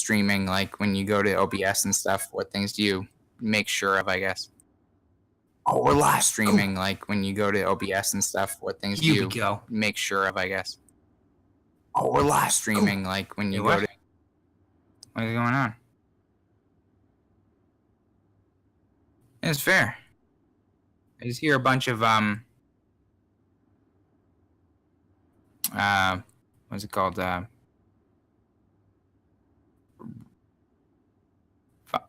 streaming, like when you go to OBS and stuff, what things do you make sure of, I guess? Oh, we're live. Streaming, like when you go to OBS and stuff, what things do you make sure of, I guess? Oh, we're live. Streaming, like when you go to... What is going on? It's fair. I just hear a bunch of, what's it called?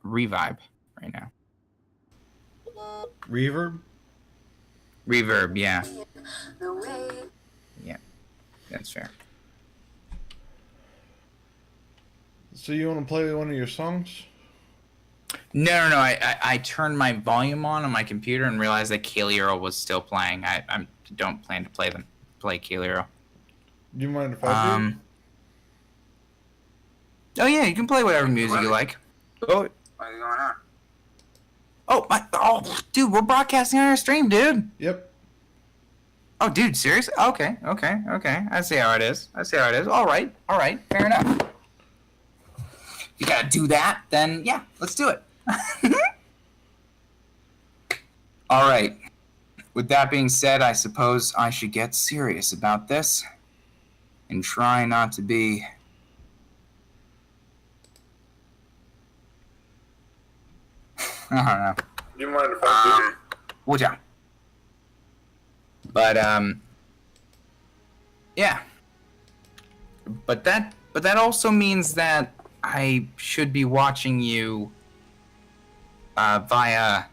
Revibe right now. Reverb? Reverb, yeah. Yeah, that's fair. So you want to play one of your songs? No. I turned my volume on my computer and realized that Kaylee Earl was still playing. I don't plan to play Kaylee Earl. Do you mind if I do? Oh yeah, you can play whatever music you like. Oh, what's going on? Oh, dude, we're broadcasting on our stream, dude. Yep. Oh, dude, serious? Okay. I see how it is. All right, fair enough. You gotta do that, then yeah, let's do it. All right. With that being said, I suppose I should get serious about this and try not to be... I don't know. Do you mind if I do? Watch out. But yeah. But that also means that I should be watching you via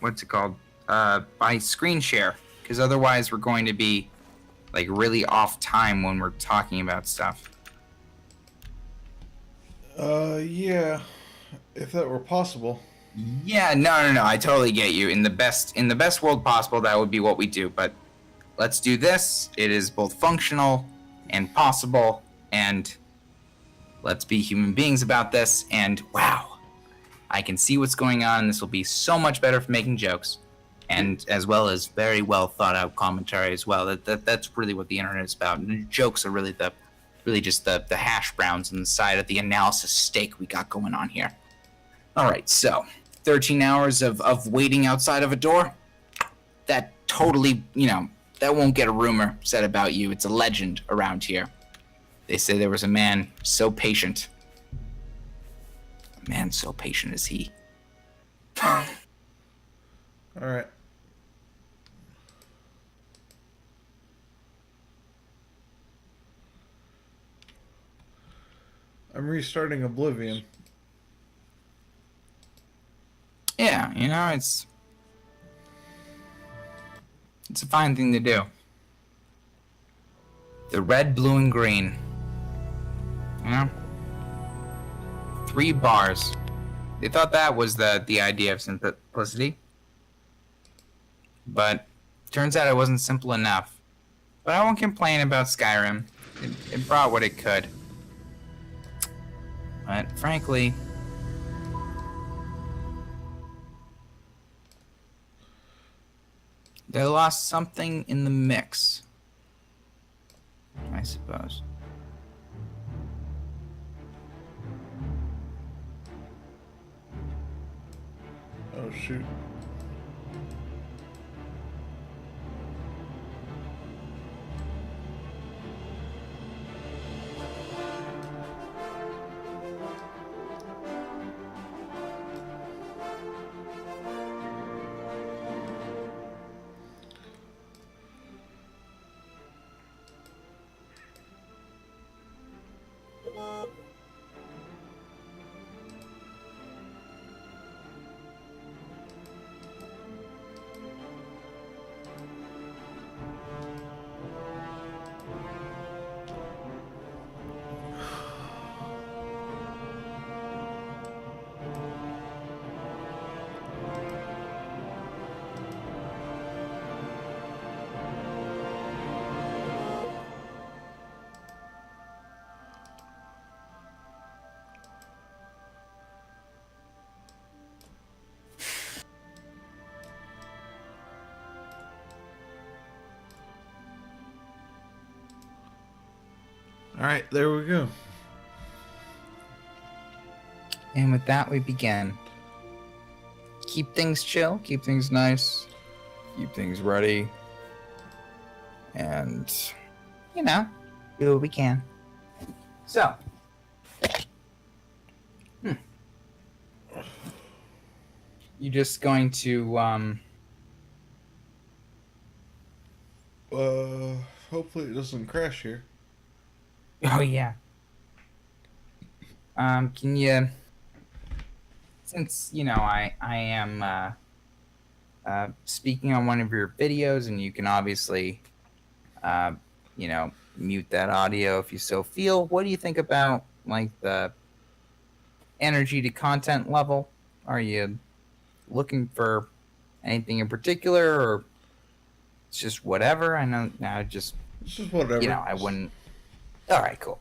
what's it called? By screen share, because otherwise we're going to be like really off time when we're talking about stuff. Yeah. If that were possible. Yeah, no. I totally get you. In the best world possible, that would be what we do. But let's do this. It is both functional and possible, and let's be human beings about this. And wow, I can see what's going on. This will be so much better for making jokes, and as well as very well thought out commentary as well. That's really what the internet is about. And jokes are really just the hash browns inside of the analysis steak we got going on here. All right, so 13 hours of waiting outside of a door, that totally, that won't get a rumor said about you. It's a legend around here. They say there was a man so patient. A man so patient as he. All right. I'm restarting Oblivion. Yeah, it's a fine thing to do. The red, blue, and green. 3 bars. They thought that was the idea of simplicity. But turns out it wasn't simple enough. But I won't complain about Skyrim. It brought what it could. But frankly... they lost something in the mix, I suppose. Oh, shoot. All right, there we go. And with that, we begin. Keep things chill, keep things nice, keep things ready, and, you know, do what we can. So, you're just going to, Hopefully it doesn't crash here. oh yeah. Can you, since, you know, I am, speaking on one of your videos, and you can obviously, you know, mute that audio if you so feel. What do you think about, like, the energy to content level? Are you looking for anything in particular, or it's just whatever? I know now, just, This is whatever. you know, I wouldn't. All right, cool.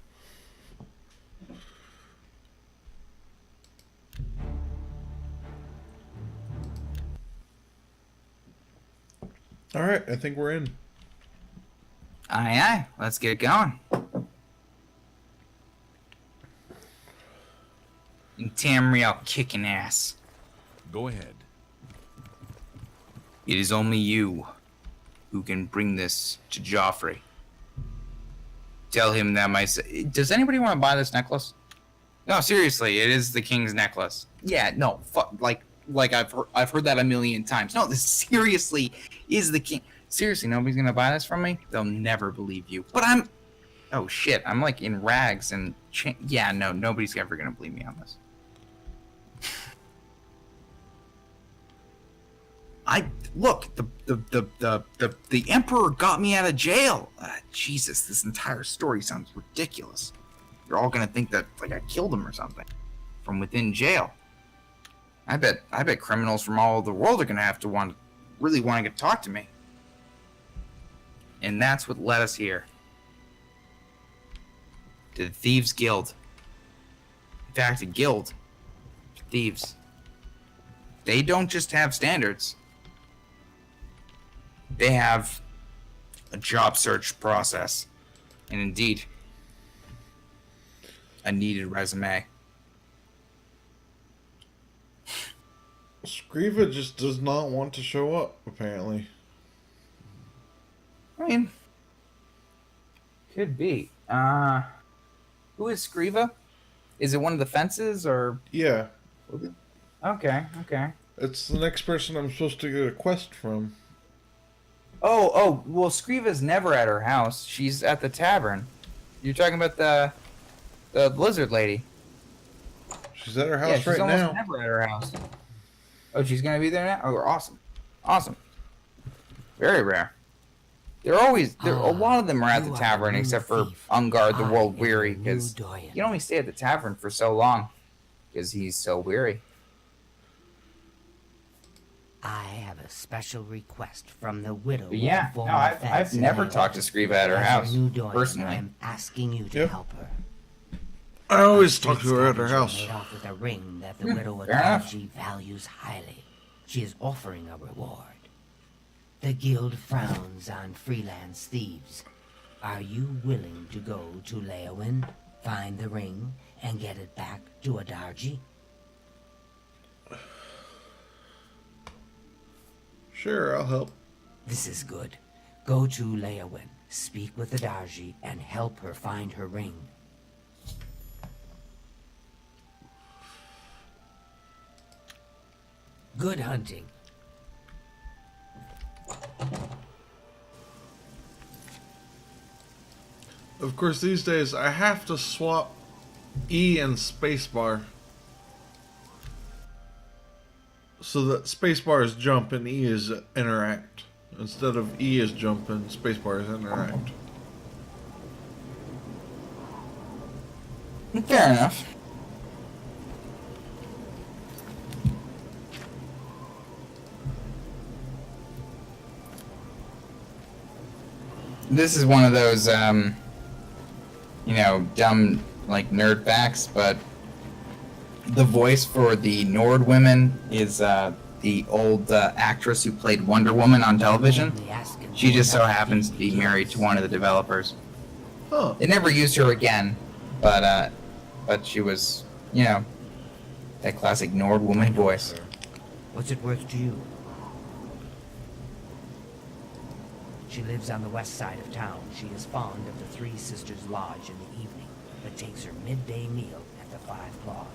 All right, I think we're in. Aye, aye. Let's get going. And Tamriel kicking ass. Go ahead. It is only you who can bring this to Joffrey. Tell him that Does anybody want to buy this necklace? No, seriously, it is the king's necklace. Yeah, no, like I've heard that a million times. No, this seriously is the king. Seriously, nobody's gonna buy this from me? They'll never believe you. But oh shit, I'm like in rags and yeah, no, nobody's ever gonna believe me on this. Look, the emperor got me out of jail. Jesus, this entire story sounds ridiculous. You're all gonna think that like I killed him or something from within jail. I bet criminals from all over the world are gonna have to really want to get talk to me. And that's what led us here. To the Thieves Guild. In fact, a guild. Thieves. They don't just have standards. They have a job search process. And indeed, a needed resume. Scriva just does not want to show up, apparently. I mean, could be. Who is Scriva? Is it one of the fences or? Yeah. Okay. It's the next person I'm supposed to get a quest from. Oh, well, Scriva's never at her house. She's at the tavern. You're talking about the lizard lady. She's at her Yeah, house she's right almost now. never at her house. Oh, she's gonna be there now? Oh, awesome. Very rare. A lot of them are at the tavern, except for Ungard the World Weary, because you can only stay at the tavern for so long, because he's so weary. I have a special request from the widow. But yeah, no, I've never talked to Scriva at her house, personally. I'm asking you to Yep. help her. I always talk to her at her house. Made off with a ring that the widow fair enough. Adarji values highly. She is offering a reward. The guild frowns on freelance thieves. Are you willing to go to Leowin, find the ring, and get it back to Adarji? Sure, I'll help. This is good. Go to Leowin, speak with Adarji, and help her find her ring. Good hunting. Of course, these days I have to swap E and spacebar. So that spacebar is jump and E is interact. Instead of E is jump and spacebar is interact. Fair enough. This is one of those, dumb, like, nerd facts, but the voice for the Nord women is, the old, actress who played Wonder Woman on television. She just so happens to be married to one of the developers. Huh. They never used her again, but she was, That classic Nord woman voice. What's it worth to you? She lives on the west side of town. She is fond of the Three Sisters Lodge in the evening, but takes her midday meal at the Five Claws.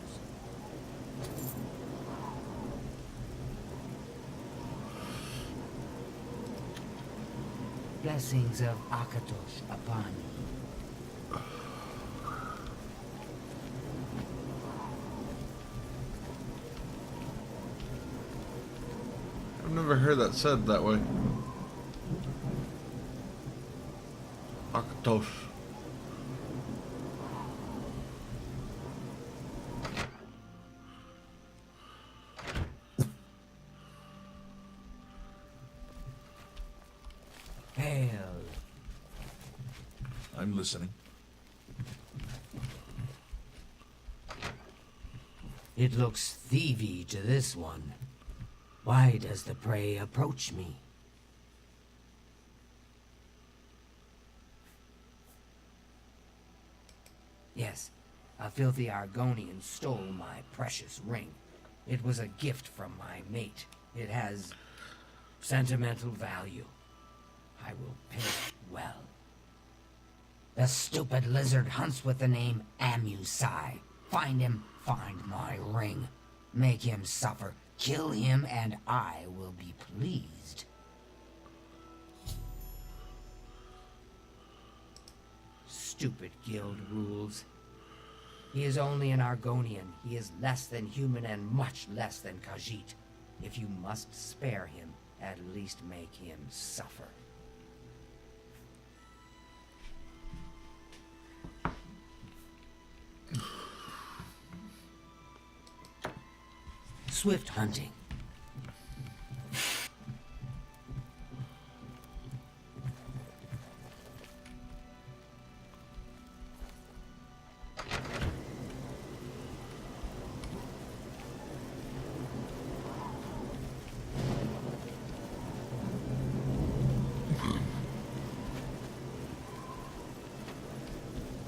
Blessings of Akatosh upon you. I've never heard that said that way. Akatosh. Hail. I'm listening. It looks thievy to this one. Why does the prey approach me? Yes, a filthy Argonian stole my precious ring. It was a gift from my mate. It has sentimental value. I will pay it well. The stupid lizard hunts with the name Amusai. Find him, find my ring. Make him suffer. Kill him, and I will be pleased. Stupid guild rules. He is only an Argonian. He is less than human and much less than Khajiit. If you must spare him, at least make him suffer. Swift hunting.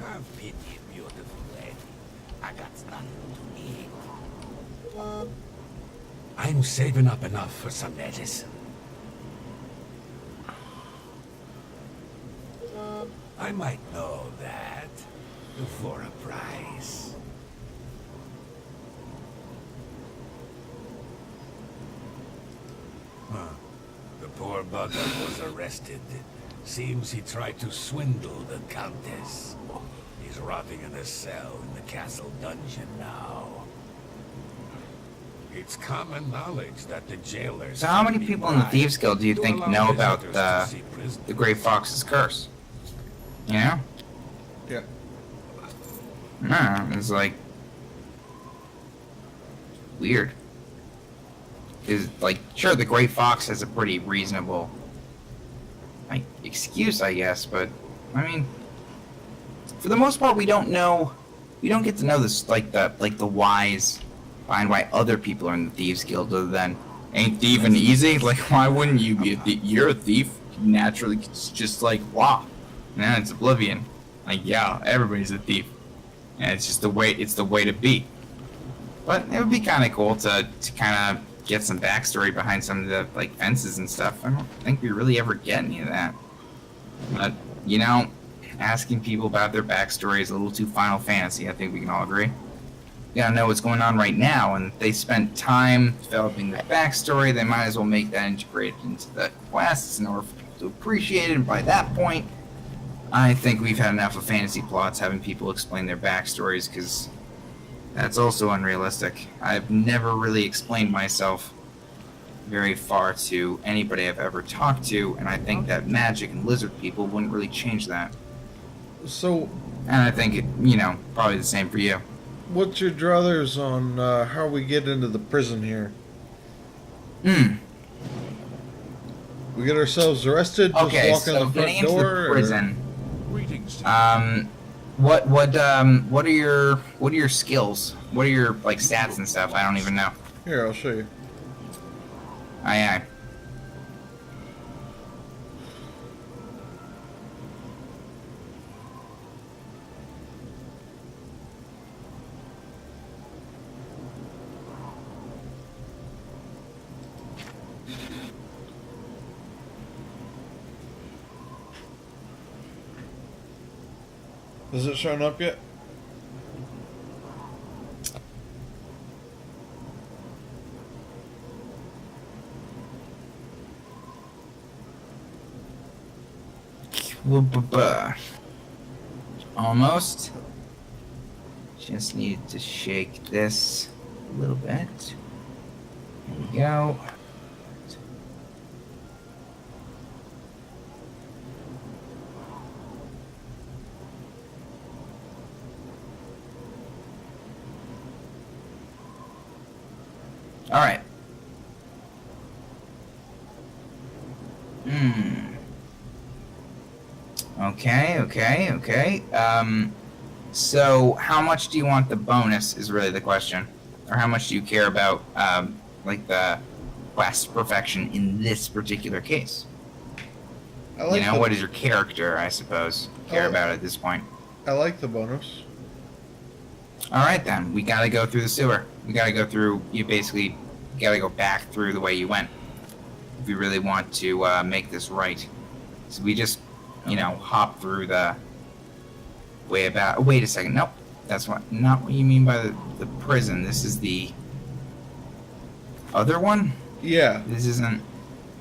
Have pity, beautiful lady. I got nothing to eat. I'm saving up enough for some medicine. I might know that for a price. The poor bugger was arrested. Seems he tried to swindle the Countess. He's rotting in a cell in the castle dungeon now. It's common knowledge that the jailers... So how many people in the Thieves Guild do you think know about the Grey Fox's curse? You know? Yeah. No, it's like... weird. Is like, sure, the Grey Fox has a pretty reasonable... like, excuse, I guess, but... I mean... for the most part, we don't know... we don't get to know this, like the whys behind why other people are in the Thieves Guild, other than, ain't thieving easy? Like, why wouldn't you be a thief? You're a thief. Naturally, it's just like, wow. Nah, it's Oblivion. Like, yeah, everybody's a thief. And it's just the way to be. But it would be kind of cool to kind of get some backstory behind some of the, like, fences and stuff. I don't think we really ever get any of that. But, you know, asking people about their backstory is a little too Final Fantasy, I think we can all agree. You gotta know what's going on right now, and if they spent time developing their backstory, they might as well make that integrated into the quests in order for people to appreciate it, and by that point, I think we've had enough of fantasy plots having people explain their backstories, because that's also unrealistic. I've never really explained myself very far to anybody I've ever talked to, and I think that magic and lizard people wouldn't really change that. So, And I think, you know, probably the same for you. what's your druthers on how we get into the prison here? We get ourselves arrested, just Okay, walk in so the getting front into door? the prison. Greetings. What are your skills? What are your, like, stats and stuff? I don't even know. Here, I'll show you. Aye, aye. Has it shown up yet? Almost. Just need to shake this a little bit. There we go. All right. Okay. So how much do you want the bonus is really the question. Or how much do you care about, like, the quest perfection in this particular case? I like You know, the, what does your character, I suppose, care about at this point? I like the bonus. All right, then. We gotta go through the sewer. We gotta go through, you basically gotta go back through the way you went. If we really want to make this right. So we just, you know, hop through the way about. Wait a second. Nope. That's not what you mean by the prison. This is the other one? Yeah. This isn't.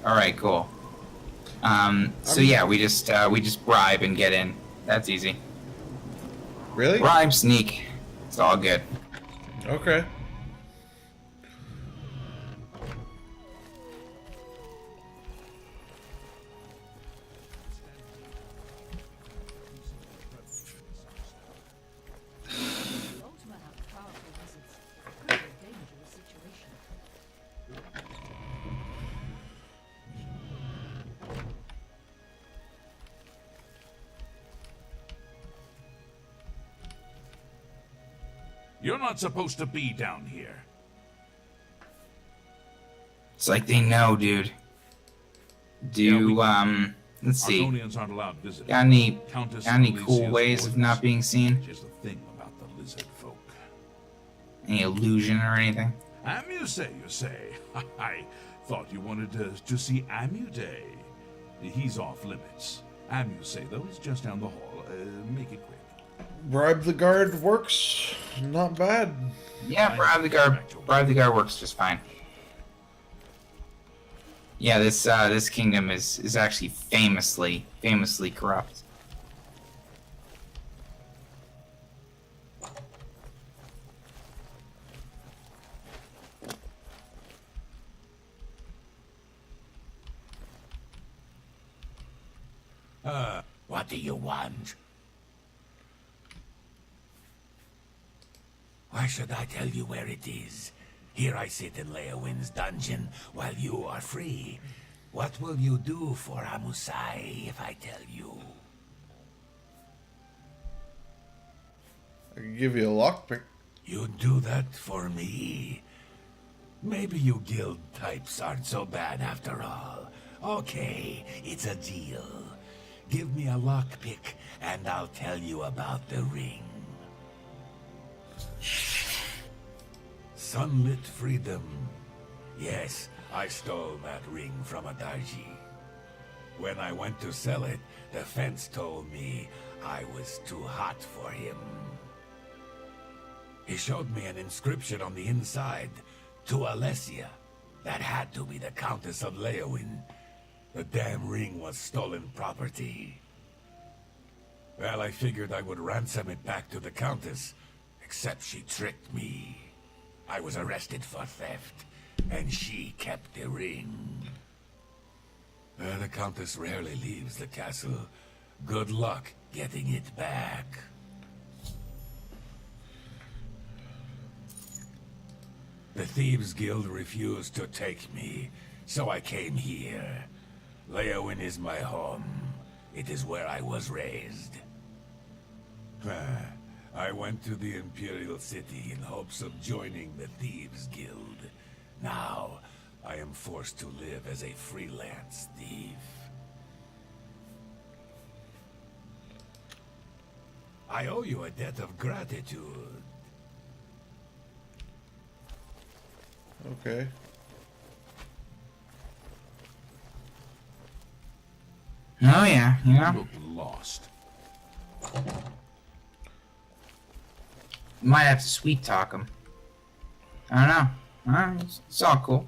All right, cool. So yeah, we just bribe and get in. That's easy. Really? Bribe, sneak. It's all good. Okay. Ultima have powerful wizards. Could be a dangerous situation. You're not supposed to be down here. It's like they know, dude. Let's see. Argonians aren't allowed visitors. Got any Countess cool Alicia's ways of orders. not being seen? Here's the thing about the lizard folk. Any illusion or anything? Amuse, you say? I thought you wanted to see Amuse. He's off limits. Amuse, though, is just down the hall. Make it quick. Bribe the guard works. Not bad. Yeah, bribe the guard. Bribe the guard works just fine. Yeah, this kingdom is actually famously corrupt. What do you want? Why should I tell you where it is? Here I sit in Leowin's dungeon while you are free. What will you do for Amusai if I tell you? I can give you a lockpick. You'd do that for me? Maybe you guild types aren't so bad after all. Okay, it's a deal. Give me a lockpick and I'll tell you about the ring. Sunlit freedom. Yes, I stole that ring from Adarji. When I went to sell it, the fence told me I was too hot for him. He showed me an inscription on the inside, to Alessia. That had to be the Countess of Leowin. The damn ring was stolen property. Well, I figured I would ransom it back to the Countess, except she tricked me. I was arrested for theft, and she kept the ring. The Countess rarely leaves the castle. Good luck getting it back. The Thieves Guild refused to take me, so I came here. Leowin is my home. It is where I was raised. I went to the Imperial City in hopes of joining the Thieves Guild. Now, I am forced to live as a freelance thief. I owe you a debt of gratitude. Okay. Oh yeah, you know. Look lost. Might have to sweet talk him. I don't know. It's all cool.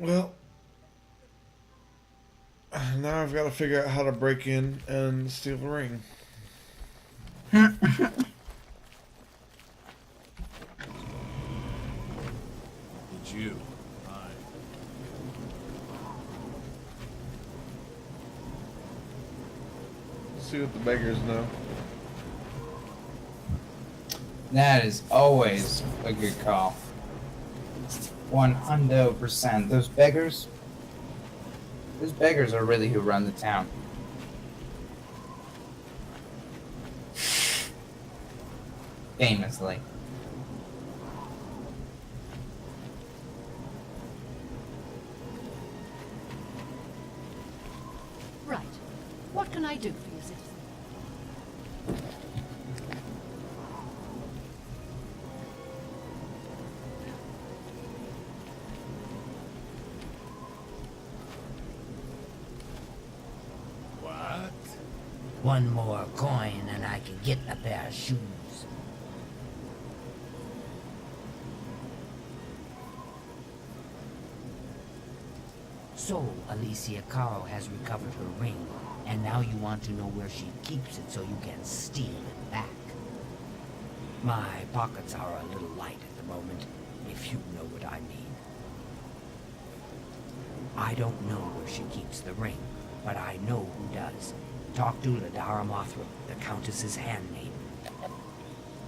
Well, now I've got to figure out how to break in and steal the ring. It's you. Hi. See what the beggars know. That is always a good call. 100%. Those beggars are really who run the town. Famously. Right. What can I do for you, citizen? What? One more coin and I can get a pair of shoes. So, Alicia Caro has recovered her ring, and now you want to know where she keeps it so you can steal it back. My pockets are a little light at the moment, if you know what I mean. I don't know where she keeps the ring, but I know who does. Talk to Ladara Mothra, the Countess's handmaid.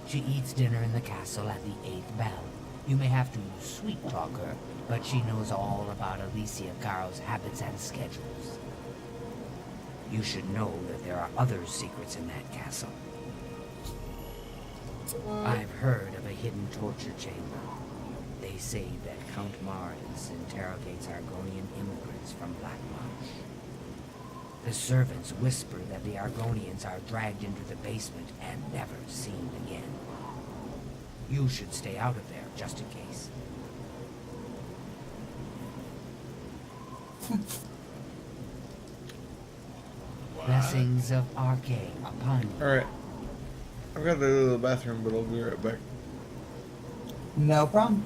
She eats dinner in the castle at the 8th bell. You may have to sweet-talk her, but she knows all about Alicia Caro's habits and schedules. You should know that there are other secrets in that castle. I've heard of a hidden torture chamber. They say that Count Mars interrogates Argonian immigrants from Black Marsh. The servants whisper that the Argonians are dragged into the basement and never seen again. You should stay out of there, just in case. Blessings of Arcane upon you. Alright. I've got to go to the bathroom, but I'll be right back. No problem.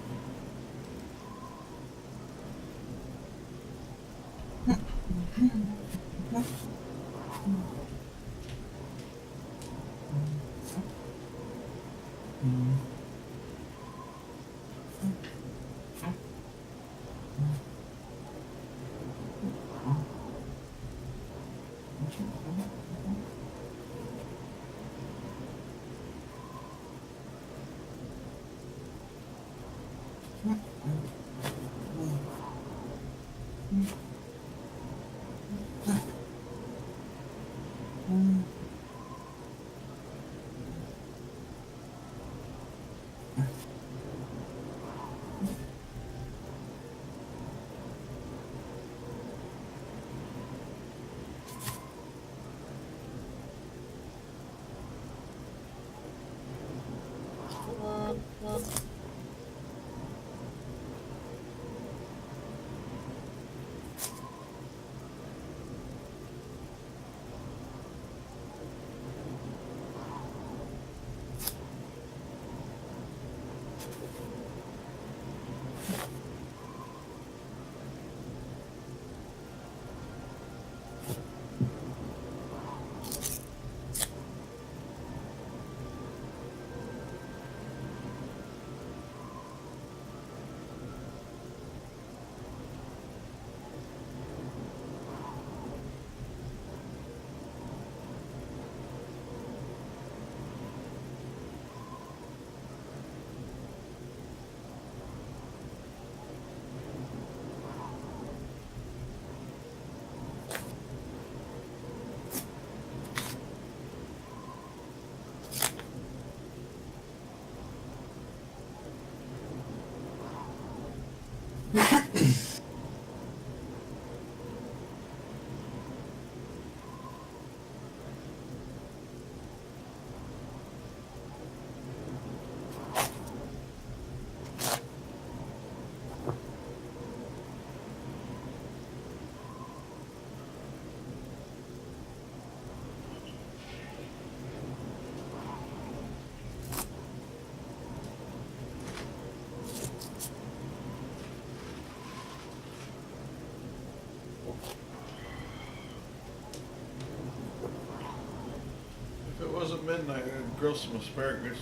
was at midnight. I'd grill some asparagus.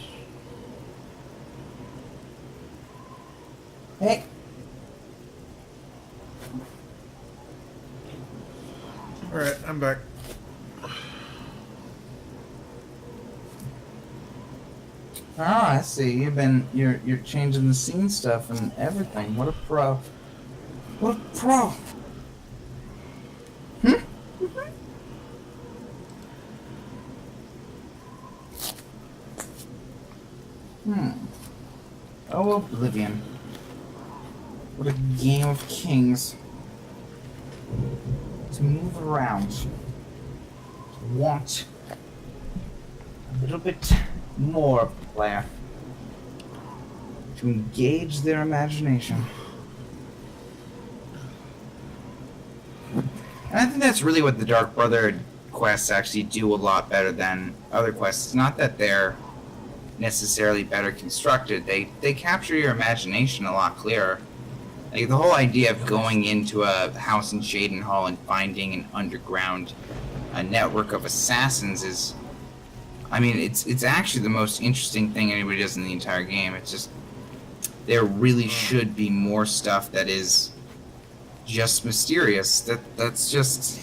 Hey. Alright, I'm back. Oh, I see. You're changing the scene stuff and everything. What a pro. What a pro. Oh, Oblivion. What a game of kings. To move around. To want a little bit more of the player. To engage their imagination. And I think that's really what the Dark Brotherhood quests actually do a lot better than other quests. It's not that they're necessarily better constructed. They capture your imagination a lot clearer. Like the whole idea of going into a house in Shadenhall and finding an underground network of assassins is, I mean, it's actually the most interesting thing anybody does in the entire game. It's just there really should be more stuff that is just mysterious. That's just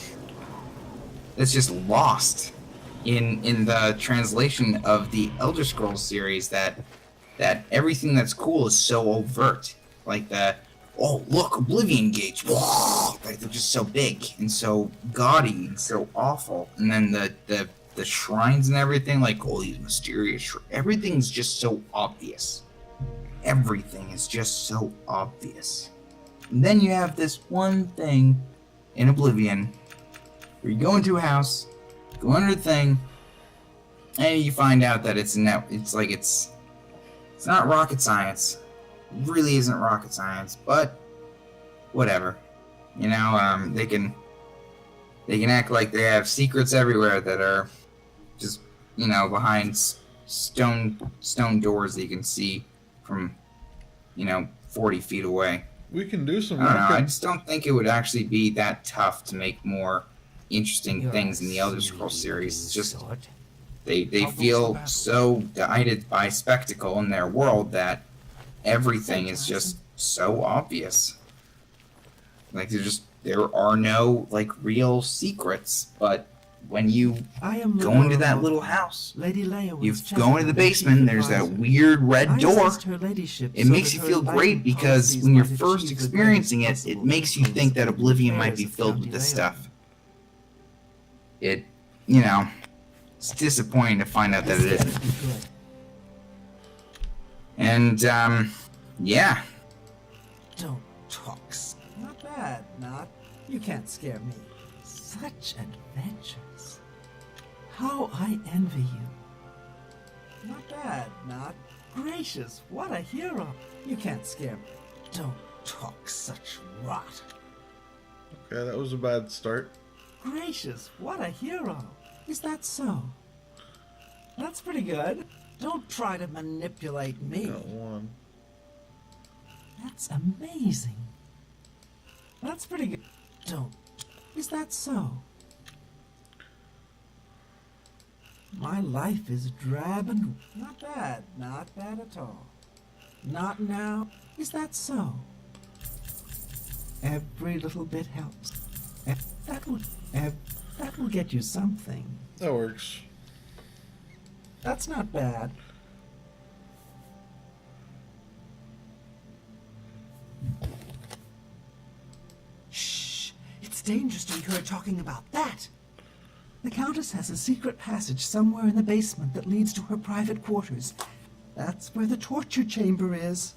lost in the translation of the Elder Scrolls series. That everything that's cool is so overt, like the oh look, Oblivion Gates, like they're just so big and so gaudy and so awful, and then the shrines and everything, like all these mysterious everything's just so obvious. Everything is just so obvious. And then you have this one thing in Oblivion where you go into a house, go under the thing, and you find out that it's not rocket science. It really isn't rocket science, but whatever. You know, they can act like they have secrets everywhere that are just, you know, behind stone doors that you can see from, you know, 40 feet away. We can do some. I don't know. I just don't think it would actually be that tough to make more interesting things in the Elder Scrolls series. It's just they feel so guided by spectacle in their world that everything is just so obvious. Like there are no like real secrets, but when you go into that little house, you go into the basement, there's that weird red door. It makes you feel great because when you're first experiencing it, it makes you think that Oblivion might be filled with this stuff. It, you know, it's disappointing to find out that it isn't. And, yeah. Don't talk. Not bad, not. You can't scare me. Such adventures. How I envy you. Not bad, not. Gracious, what a hero. You can't scare me. Don't talk such rot. Okay, that was a bad start. Gracious, what a hero. Is that so? That's pretty good. Don't try to manipulate me. Got one. That's amazing. That's pretty good. Don't. Is that so? My life is drab and not bad. Not bad at all. Not now. Is that so? Every little bit helps. That will get you something. That works. That's not bad. Shh! It's dangerous to be heard talking about that. The Countess has a secret passage somewhere in the basement that leads to her private quarters. That's where the torture chamber is.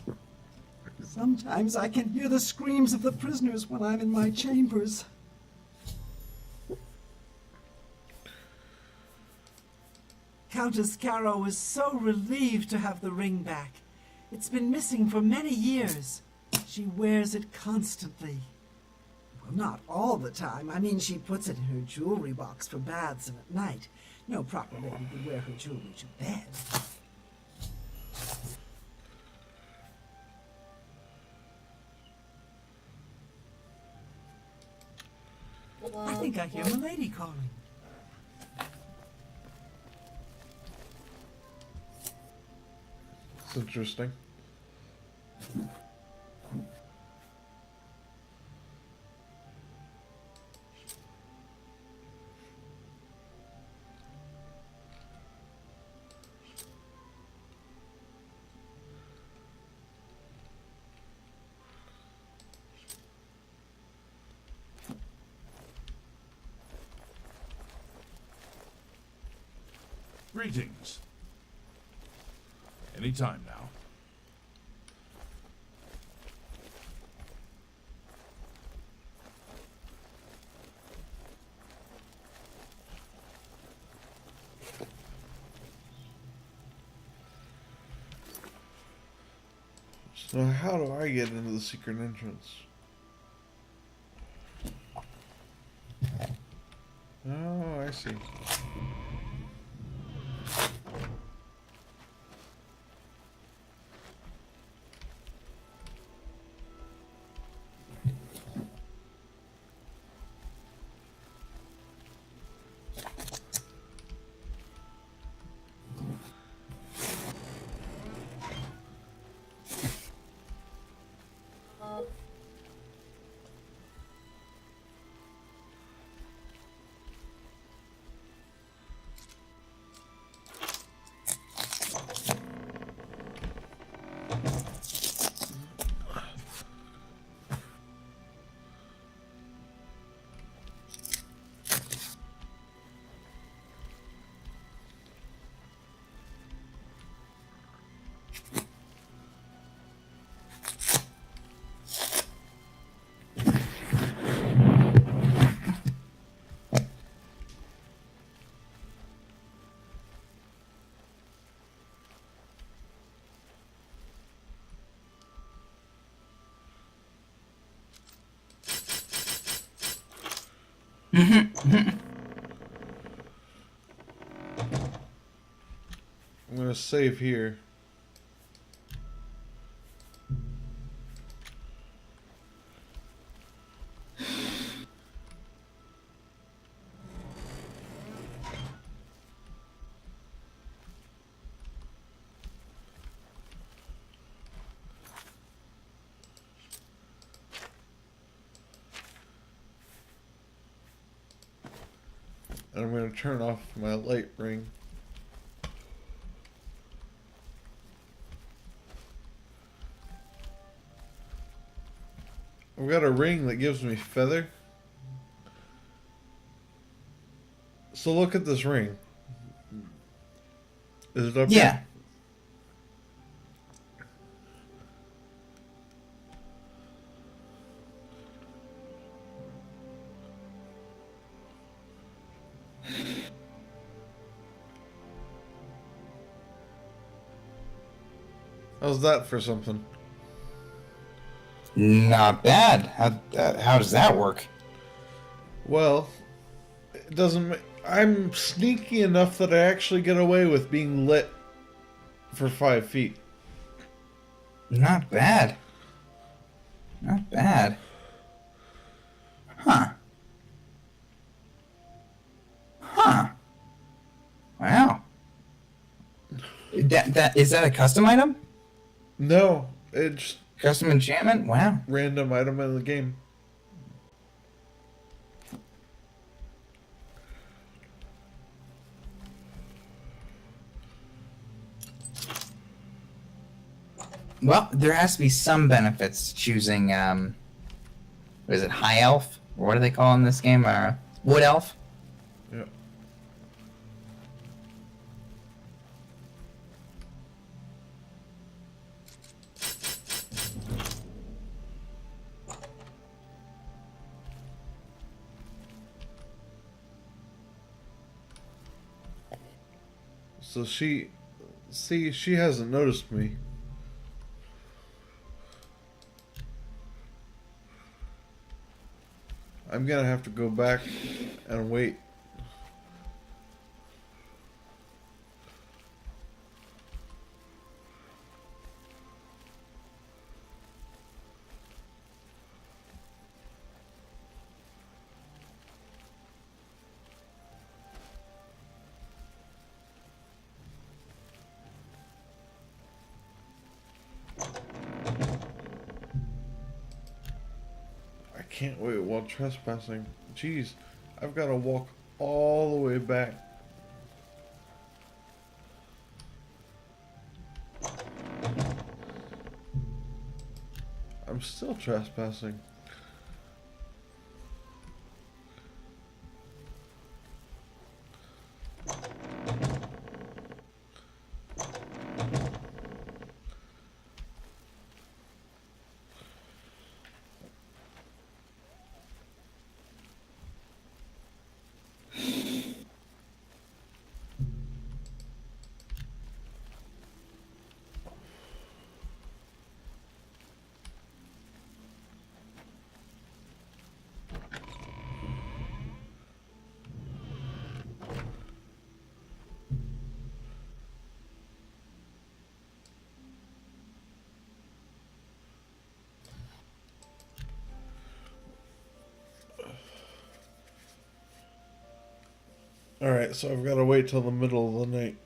Sometimes I can hear the screams of the prisoners when I'm in my chambers. Countess Caro is so relieved to have the ring back. It's been missing for many years. She wears it constantly. Well, not all the time. I mean, she puts it in her jewelry box for baths and at night. No proper lady would wear her jewelry to bed. I think I hear Milady calling. It's interesting. Greetings. Anytime now. So how do I get into the secret entrance? Oh, I see. I'm gonna save here. And I'm gonna turn off my light ring. I've got a ring that gives me feather. So look at this ring. Is it up Yeah. here? How's that for something? Not bad. How does that work? Well, it doesn't. I'm sneaky enough that I actually get away with being lit for 5 feet. Not bad. Not bad. Huh. Huh. Wow. Is that a custom item? No, it's Custom enchantment? Wow. random item in the game. Well, there has to be some benefits to choosing, what is it, High Elf? Or what do they call in this game? Wood Elf? Yeah. So she hasn't noticed me. I'm gonna have to go back and wait. can't wait while trespassing. Jeez, I've got to walk all the way back. I'm still trespassing. Alright, so I've got to wait till the middle of the night.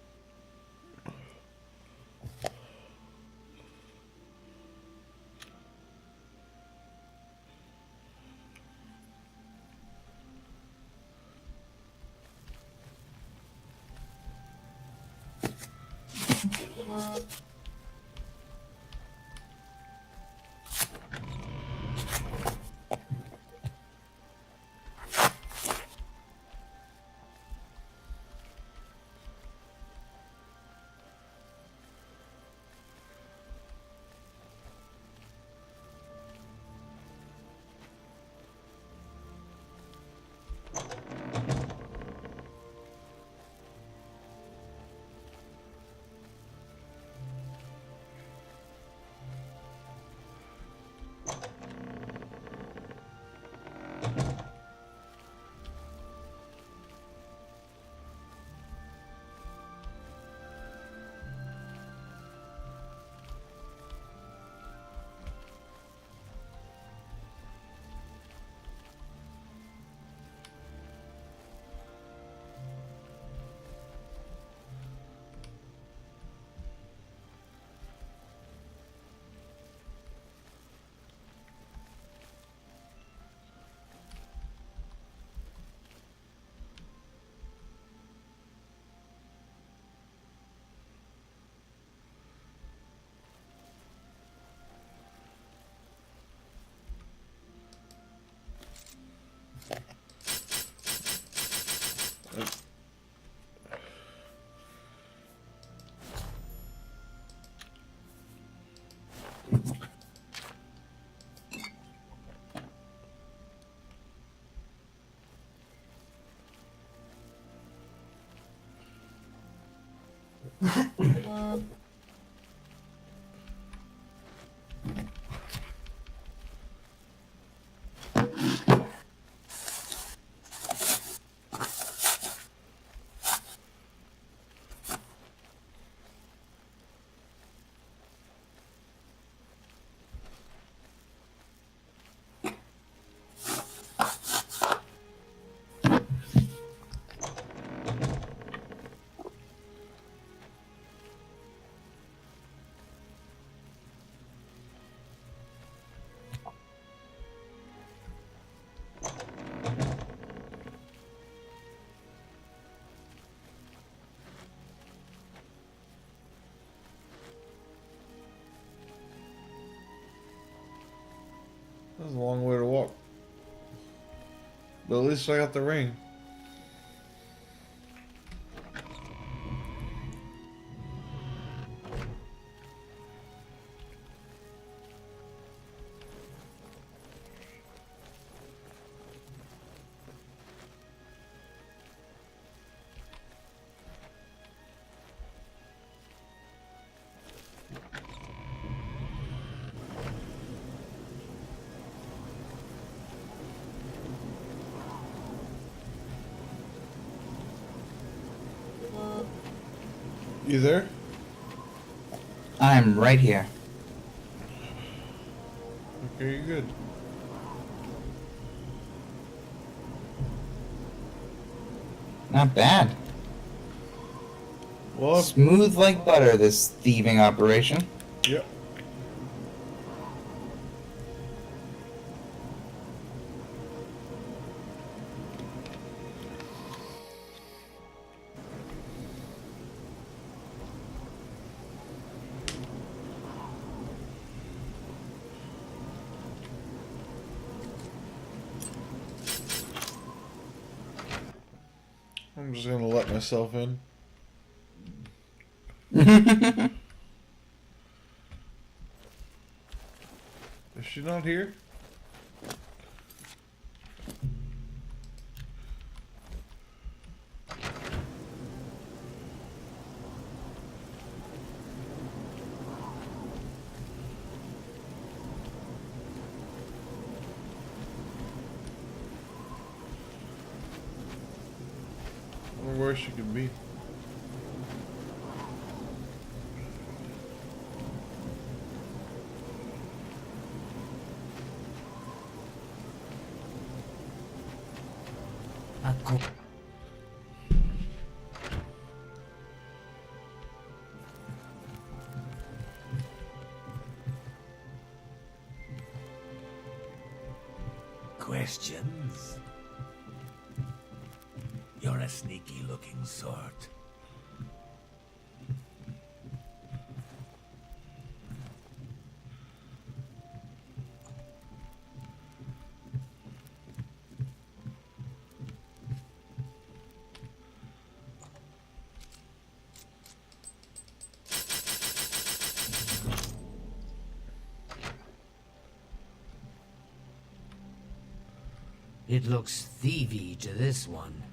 That was a long way to walk. But at least I got the ring. You there? I'm right here. Okay, you're good. Not bad. Well, Smooth like butter, this thieving operation. yep. I'm just gonna let myself in. Is she not here? I wonder where she could be. A co- Questions? You're a sneaky looking sort. It looks thievy to this one.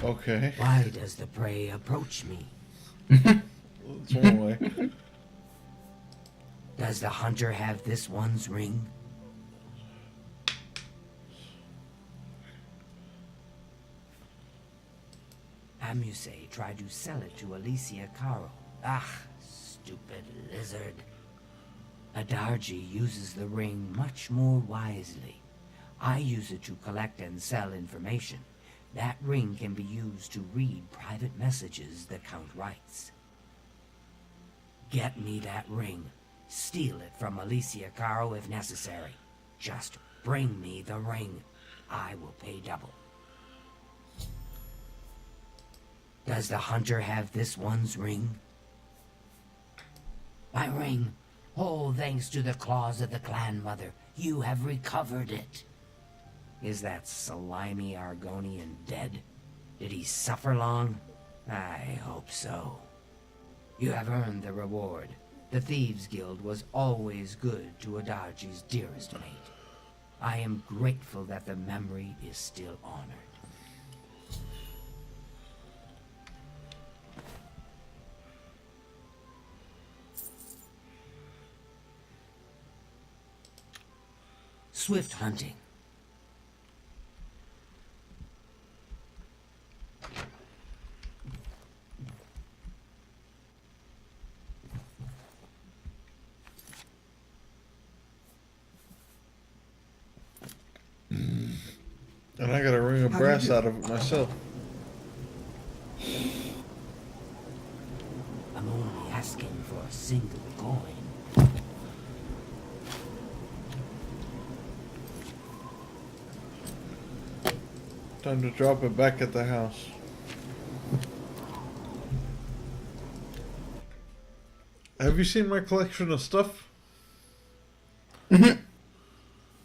Okay. Why does the prey approach me? That's one way. Does the hunter have this one's ring? Amuse tried to sell it to Alicia Caro. Ah, stupid lizard. Adarji uses the ring much more wisely. I use it to collect and sell information. That ring can be used to read private messages the Count writes. Get me that ring. Steal it from Alicia Caro if necessary. Just bring me the ring. I will pay double. Does the hunter have this one's ring? My ring. Oh, thanks to the claws of the clan mother, you have recovered it. Is that slimy Argonian dead? Did he suffer long? I hope so. You have earned the reward. The Thieves Guild was always good to Adarji's dearest mate. I am grateful that the memory is still honored. Swift hunting. And I got a ring of brass out of it myself. I'm only asking for a single coin. Time to drop it back at the house. Have you seen my collection of stuff?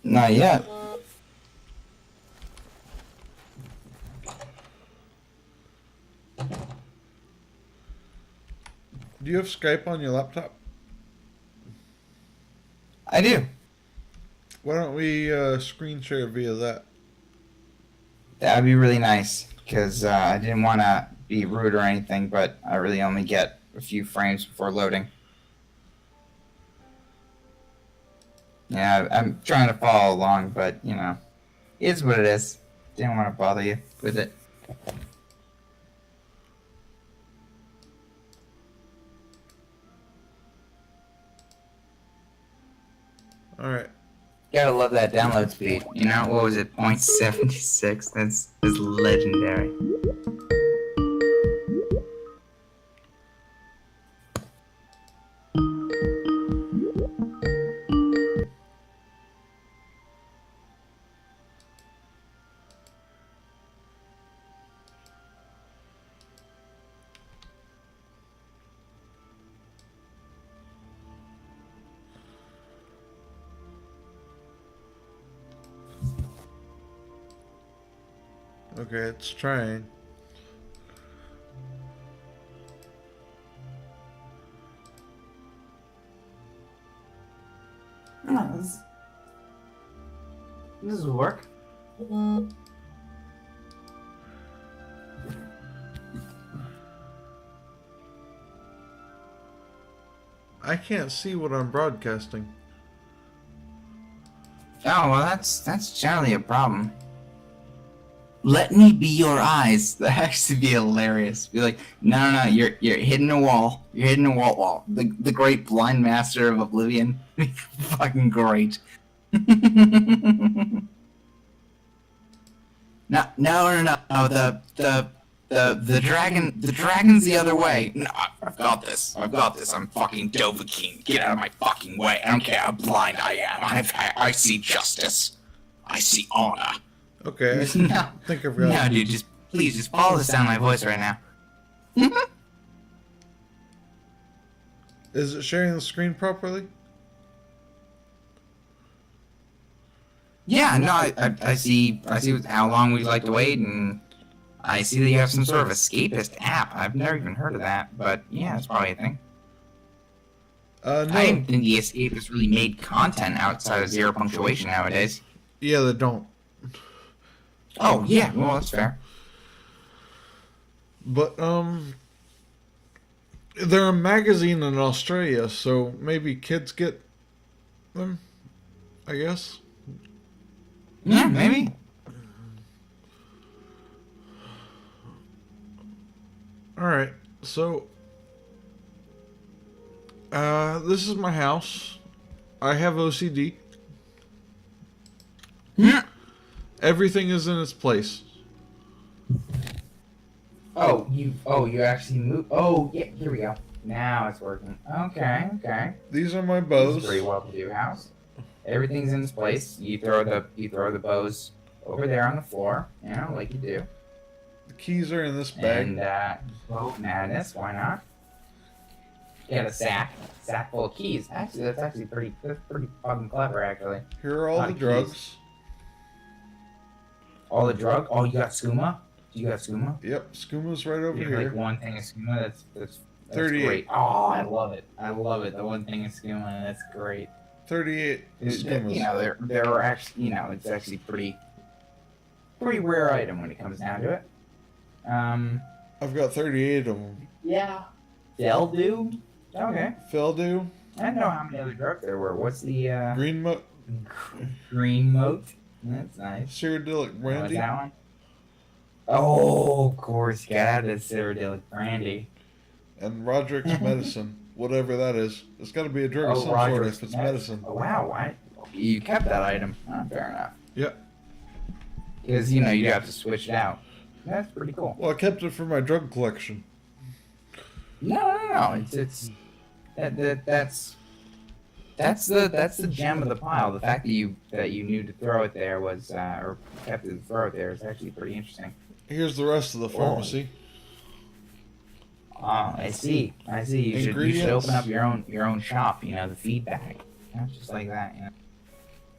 Not yet. Do you have Skype on your laptop? I do. Why don't we screen share via that? That would be really nice, because I didn't want to be rude or anything, but I really only get a few frames before loading. Yeah, I'm trying to follow along, but, you know, it is what it is. Didn't want to bother you with it. Alright. Gotta love that download speed. You know, what was it, 0.76? That's legendary. Okay, it's trying. No, this will work. I can't see what I'm broadcasting. Oh, well, that's generally a problem. Let me be your eyes. That actually be hilarious. Be like, no, you're hitting a wall. You're hitting a wall. The great blind master of Oblivion. Fucking great. No. The dragon's the other way. No, I've got this. I'm fucking Dovahkiin. Get out of my fucking way. I don't care how blind I am. I see justice. I see honor. Okay, I No, think I've got no, dude, please follow the sound of my voice right now. Is it sharing the screen properly? Yeah, no, I see how long we'd like to wait, and I see that you have some sort of escapist app. I've never even heard of that, but yeah, it's probably a thing. No. I didn't think the escapists really made content outside of zero punctuation nowadays. Yeah, they don't. Oh, yeah, well, that's fair. But, they're a magazine in Australia, so maybe kids get them, I guess. Yeah, maybe. Alright, so, this is my house. I have OCD. Yeah. Everything is in its place. Oh, you actually moved. Oh, yeah, here we go. Now it's working. Okay. These are my This bows. is a pretty well-to-do house. Everything's in its place. You throw the bows over there on the floor, like you do. The keys are in this bag. And boat madness, why not? Get a sack full of keys. Actually, that's pretty fucking clever. Actually, Here are all lot the of drugs. keys. All the drug. Oh, you got skooma. You got skooma. Yep, skoomaa's right over You here. like one thing of skooma. That's 38. great. Oh, I love it. The one thing of skooma. That's great. 38 skoomas. You know, they're actually, it's actually pretty rare item when it comes down to it. I've got 38 of them. Yeah. They'll do. Okay. Feldew, I don't know how many other drugs there were. What's the green green moat? That's nice. Cyrodiilic What's brandy, that one? Oh, of course. Get out of the Cyrodiilic brandy. and Roderick's medicine. Whatever that is. It's got to be a drug of some sort Roderick's if it's medicine. Oh, wow. Why? You kept that item. Oh, fair enough. Yeah. Because, you have to switch it out. That's pretty cool. Well, I kept it for my drug collection. No. It's that's the gem of the pile. The fact that you knew to throw it there was or kept it to throw it there is actually pretty interesting. Here's the rest of the pharmacy. Oh, I see. You should Ingredients. open up your own shop. The feedback. Just like that.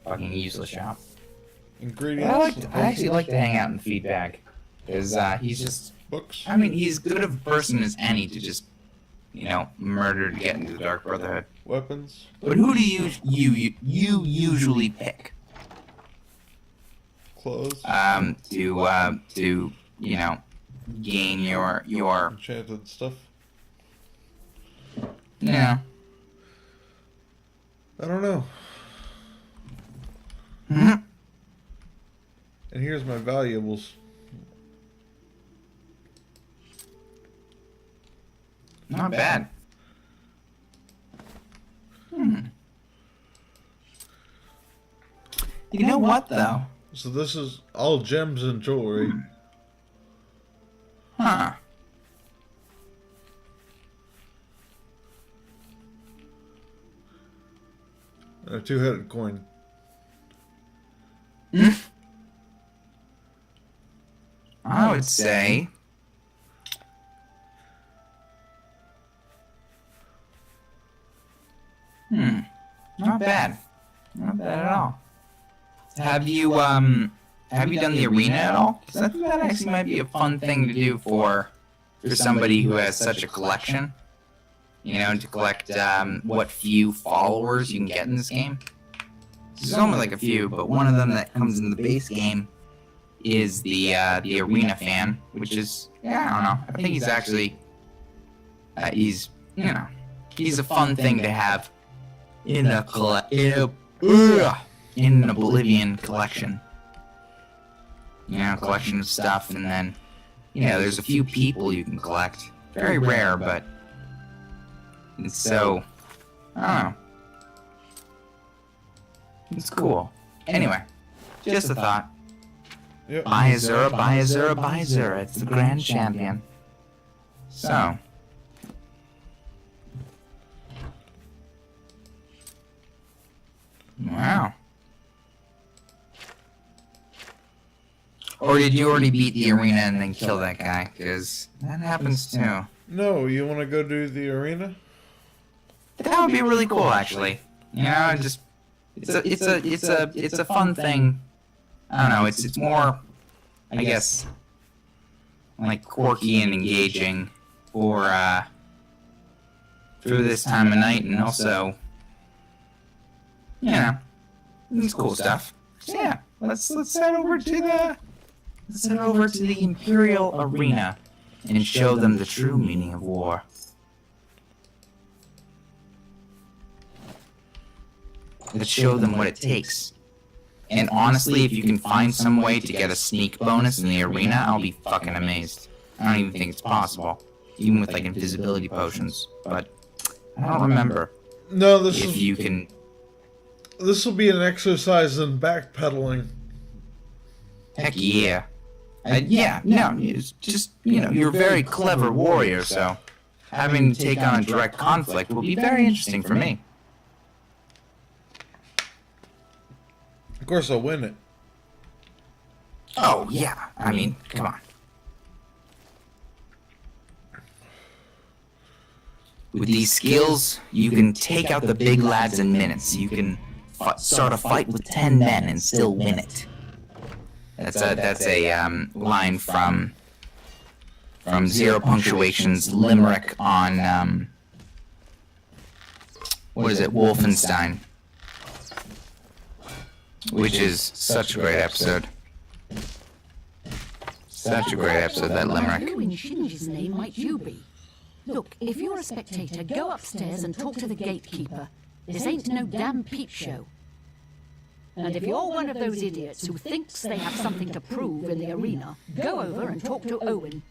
Fucking useless shop. Ingredients. I actually like to hang out in feedback because he's just. Books. I mean, he's good of a person as any to just, murder to get into the Dark Brotherhood. Weapons. But who do you usually pick? Clothes. To gain your Enchanted stuff. yeah. I don't know. Mhm. And here's my valuables. Not bad. You know what though? So this is all gems and jewelry. Huh. And a two-headed coin. I would say. Not bad. Not bad at all. Have you have you done the arena at all? Because I think that actually might be a fun thing to do for somebody who has such a collection. You know, to collect what few followers you can get in this game. There's only like a few, but one of them that comes in the base game is the arena fan, which is, yeah, I don't know. I think he's actually he's a fun thing to have in an Oblivion collection. You know, collection of stuff, and then there's a few people you can collect. Very rare, but it's so I don't know. It's cool. Anyway, just a thought. Yep. Buy Azura, buy Azura, buy Azura. It's the grand champion. So. Wow. Or did you already beat the arena and then kill that guy? Because that happens too. No, you want to go do the arena? That would be really cool, actually. You know, it's a fun thing. I don't know. It's more, I guess, like quirky and engaging for through this time of night, and also, it's cool stuff. So yeah, let's head over to the Imperial Arena and show them the true meaning of war. Let's show them what it takes. And honestly, if you can find some way to get a sneak bonus in the arena, I'll be fucking amazed. I don't even think it's possible, even with like invisibility potions. But I don't remember No, if you can. This will be an exercise in backpedaling. Heck yeah. It's just, you're a very clever warrior, so having to take on a direct conflict will be very interesting for me. Of course, I'll win it. Oh, yeah. I mean, come on. With these skills, you can take out the big lads in minutes. You can start a fight with 10 men and still win it. That's a line from Zero Punctuation's limerick on what is it, Wolfenstein, which is such a great episode. Such a great episode, that limerick. Who in Shinji's name might you be? Look, if you're a spectator, go upstairs and talk to the gatekeeper. This ain't no damn peep show. And if you're one of those idiots who thinks they have something to prove in the arena, go over and talk to Owen.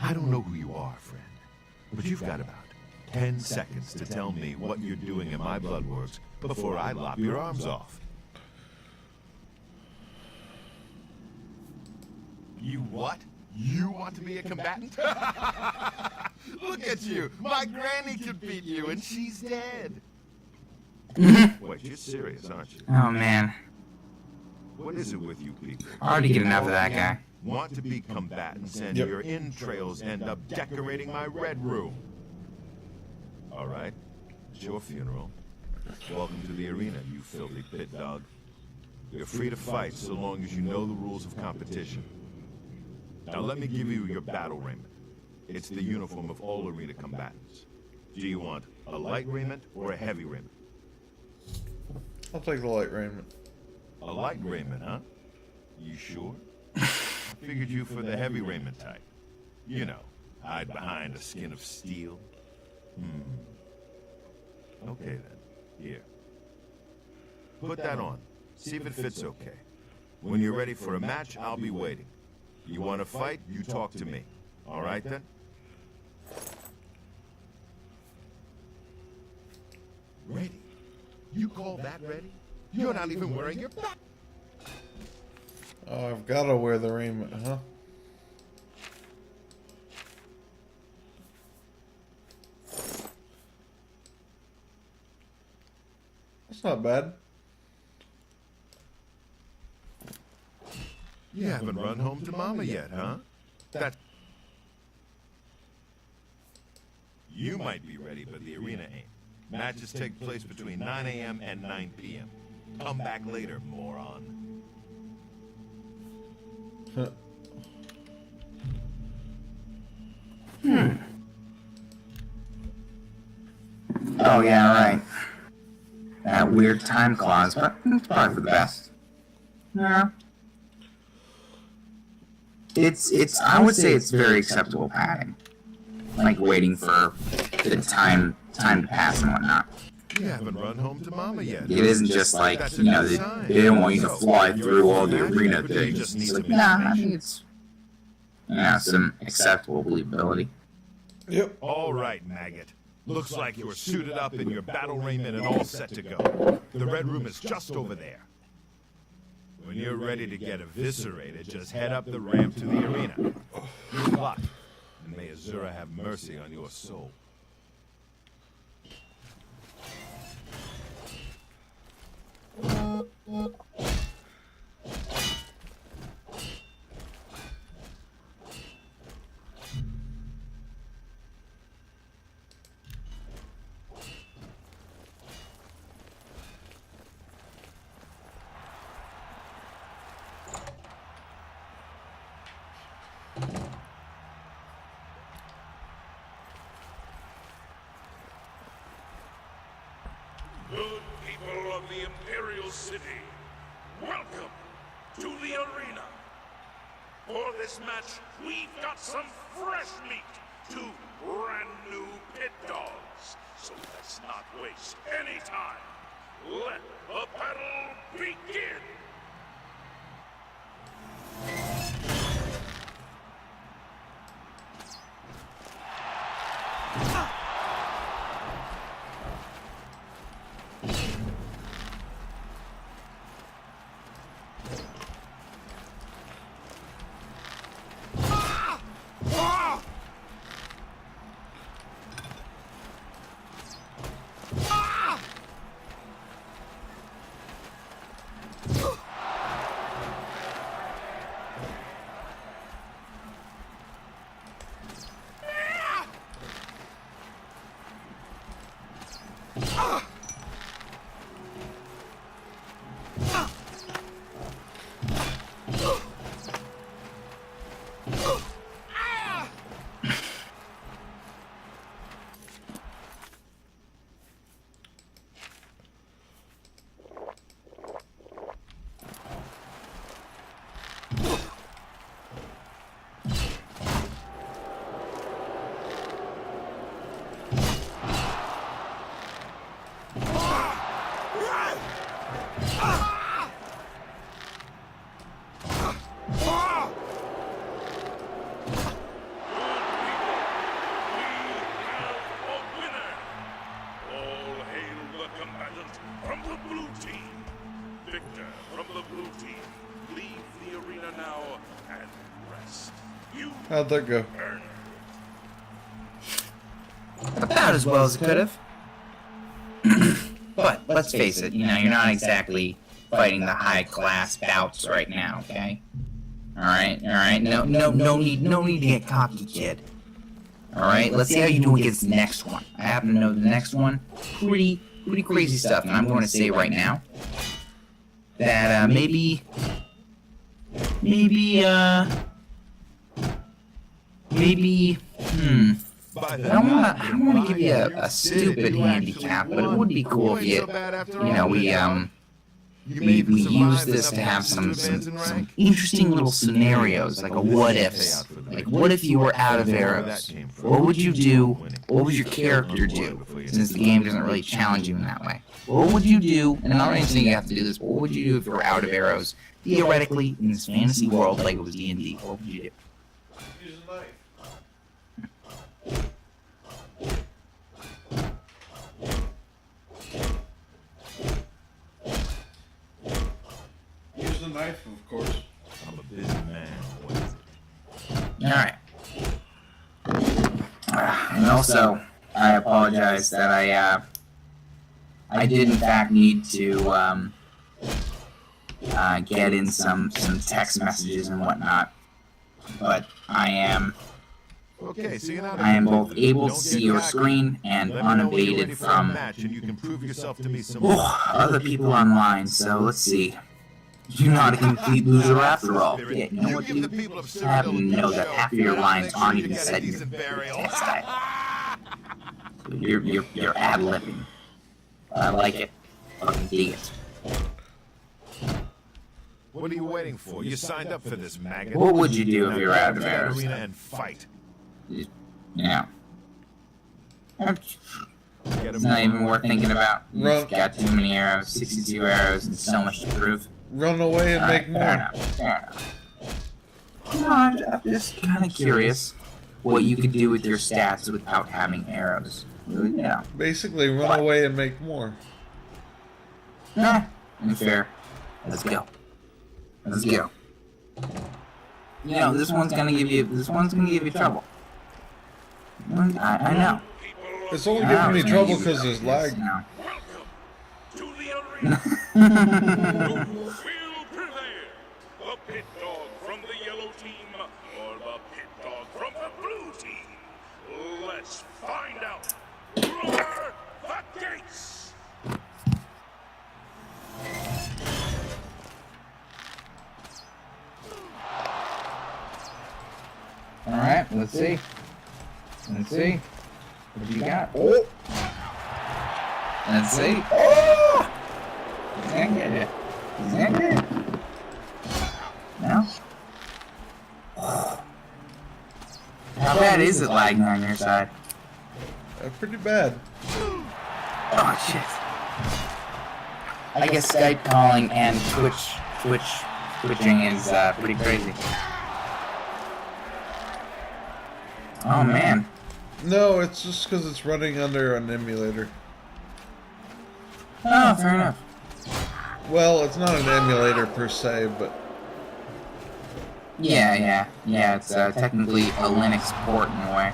I don't know who you are, friend, but you've got about 10 seconds to tell me what you're doing in my bloodworks before I lop your arms off. You what? You want to be a combatant? Look at you! My granny could beat you, and she's dead. Wait, you're serious, aren't you? Oh man, What is it with you people? hard to get enough of that guy. Want to be combatants, and Yep. your entrails end up decorating my red room. All right, it's your funeral. Welcome to the arena, you filthy pit dog. You're free to fight so long as you know the rules of competition. Now let me give you your battle raiment. It's the uniform of all arena combatants. Do you want a light raiment or a heavy raiment? I'll take the light raiment. A light raiment, huh? You sure? I figured you for the heavy raiment type. You know, hide behind a skin of steel. Okay then, here. Put that on. See if it fits okay. When you're ready for a match, I'll be waiting. You want to fight, you talk to me. All right then? Ready? You call that ready? You're not even wearing your back. Oh, I've got to wear the raiment, huh? That's not bad. You haven't run home to Mama yet, huh? That... You might be ready, but the arena ain't. Matches take place between 9 a.m. and 9 p.m. Come back later, moron. Oh yeah, right. That weird time clause, but it's probably for the best. Yeah. It's I would say it's very acceptable padding. Like waiting for the time to pass and whatnot. You haven't run home to Mama yet. It isn't just like, That's a you know, good they sign. don't want you to fly You're through all the accurate, arena but you things. just need It's to like, be nah, I patient. think it's, some acceptable believability. Yep. All right, maggot. Looks like you're suited up in your battle raiment and all set to go. The Red Room is just over there. When you're ready to get eviscerated, just head up the ramp to the arena. Good luck, and may Azura have mercy on your soul. Good people of the Imperial City, welcome to the arena. For this match, we've got some fresh meat, 2 brand new pit dogs. So let's not waste any time. Let the battle begin! From the blue team, Victor from the blue team, leave the arena now and rest. You How'd that go? earn it. About as well as it could have. But let's face it, you know, you're not exactly fighting the high-class bouts right now, okay? All right. No need to get cocky, kid. All right, let's see how you do against the next one. I happen to know the next one. Pretty crazy stuff, and I'm going to say right now that maybe, I don't want to give you a stupid handicap, but it would be cool if we use this to have some interesting little scenarios, like a what ifs. Like, what if you were out of arrows? What would you do? What would your character do? Since the game doesn't really challenge you in that way. What would you do? And I'm not even saying you have to do this, but what would you do if you were out of arrows? Theoretically, in this fantasy world like it was D&D, what would you do? Use a knife. Use the knife, of course. I'm a busy man. What is it? Alright. And also, I apologize that I did in fact need to get in some text messages and whatnot. But I am Okay, so you're not. I am both able to Don't see get your cocky. screen and Let me know when you're ready unabated for a from match, and you can prove yourself to me some more. other people online. So let's see. You're not a complete loser after all. Yeah, you know what, give the dude? people of I happen to Cyrodiil a know good that show, half of your and I'll lines make sure aren't you even get a said in your decent burial. test style. You're ad-libbing. I like it. Fucking dig it. What are you waiting for? You signed up for this, maggot. What would you do if Now you were get out to of that arrows? arena and fight. Yeah. Get It's 'em not going. even worth thinking about. You've Run. got too many arrows, 62 arrows, and so much to prove. Run away and Alright, make fair more. enough, fair enough. No, I'm just kind of curious what you could do with your stats without having arrows. Yeah. Basically, run away and make more. Nah, unfair. Let's go. Let's go. You know, this one's gonna give you trouble. I know. It's only I know, giving me it's gonna trouble give you because there's trouble, lag. you know. Welcome to the arena. Who will prevail? The pit dog from the yellow team or the pit dog from the blue team? Let's find out. Lower the gates. Alright, let's see. Let's see. What do you got? Oh! Let's see. Oh! He's gonna get it. He's gonna get it. No? How bad is it lagging on your side? Pretty bad. Oh, shit. I guess Skype calling and twitching is pretty crazy. Oh, man. No, it's just because it's running under an emulator. Oh, fair enough. Well, it's not an emulator per se, but Yeah, it's technically a Linux port in a way.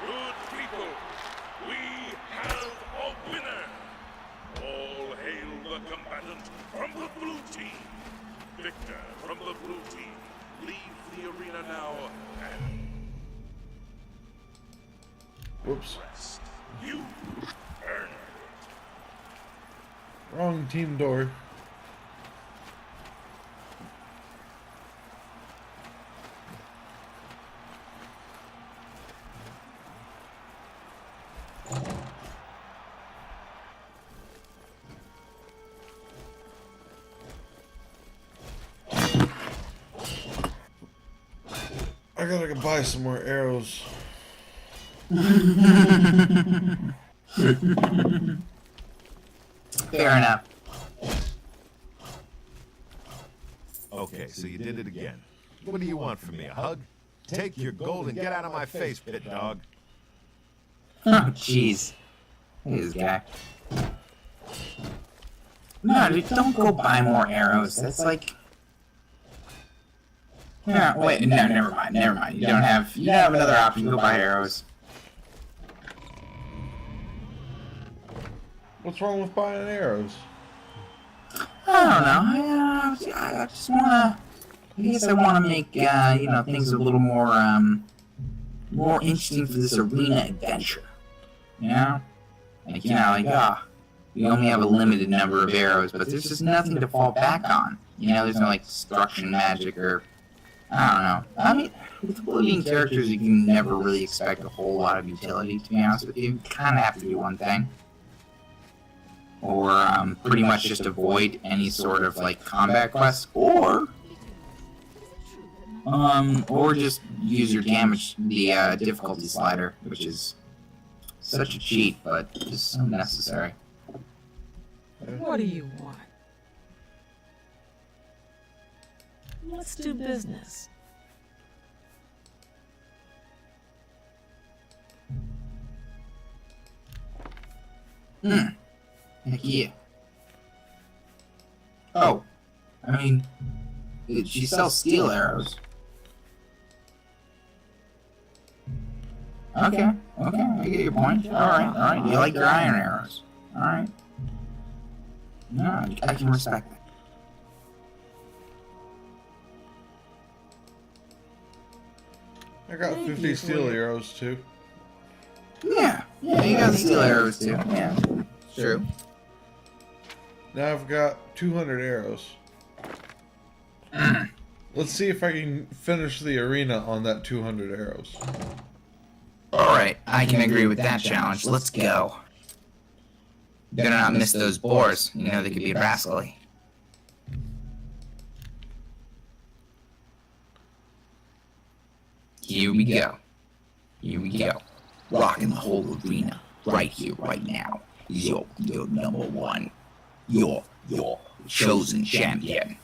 Good people, we have a winner. All hail the combatant from the blue team. Victor from the blue team, leave the arena now and whoops. rest. You earned it. Wrong team door. I gotta go buy some more arrows. Fair enough. Okay, so you did it again. What do you want from me? A hug? Take your gold and get out of my face, pit dog. Oh, jeez. Look at this guy. No, dude, don't go buy more arrows. That's like... Yeah, wait, no, never mind. You don't have another option. Go buy arrows. What's wrong with buying arrows? I don't know. I just wanna... I guess I wanna make, things a little more interesting for this arena adventure. You know? We only have a limited number of arrows, but there's just nothing to fall back on. You know, there's no, destruction magic or... I don't know. I mean, with Oblivion characters, you can never really expect a whole lot of utility, to be honest with you. You kind of have to do one thing. Or, pretty much just avoid any sort of, combat quests, or just use your the difficulty slider, which is such a cheat, but just so necessary. What do you want? Let's do business. Heck yeah. Oh, I mean, she sells steel arrows. Okay, I get your point. Alright. You like your iron arrows. Alright. No, I can respect that. I got 50 steel arrows too. Yeah, you got steel arrows too. Yeah, true. Now I've got 200 arrows. Let's see if I can finish the arena on that 200 arrows. Alright, I can agree with that challenge. Let's go. Better not miss those boars. You know they could be rascally. Here we go. Rocking the whole arena. Right here, right now. You're number one. You're chosen champion.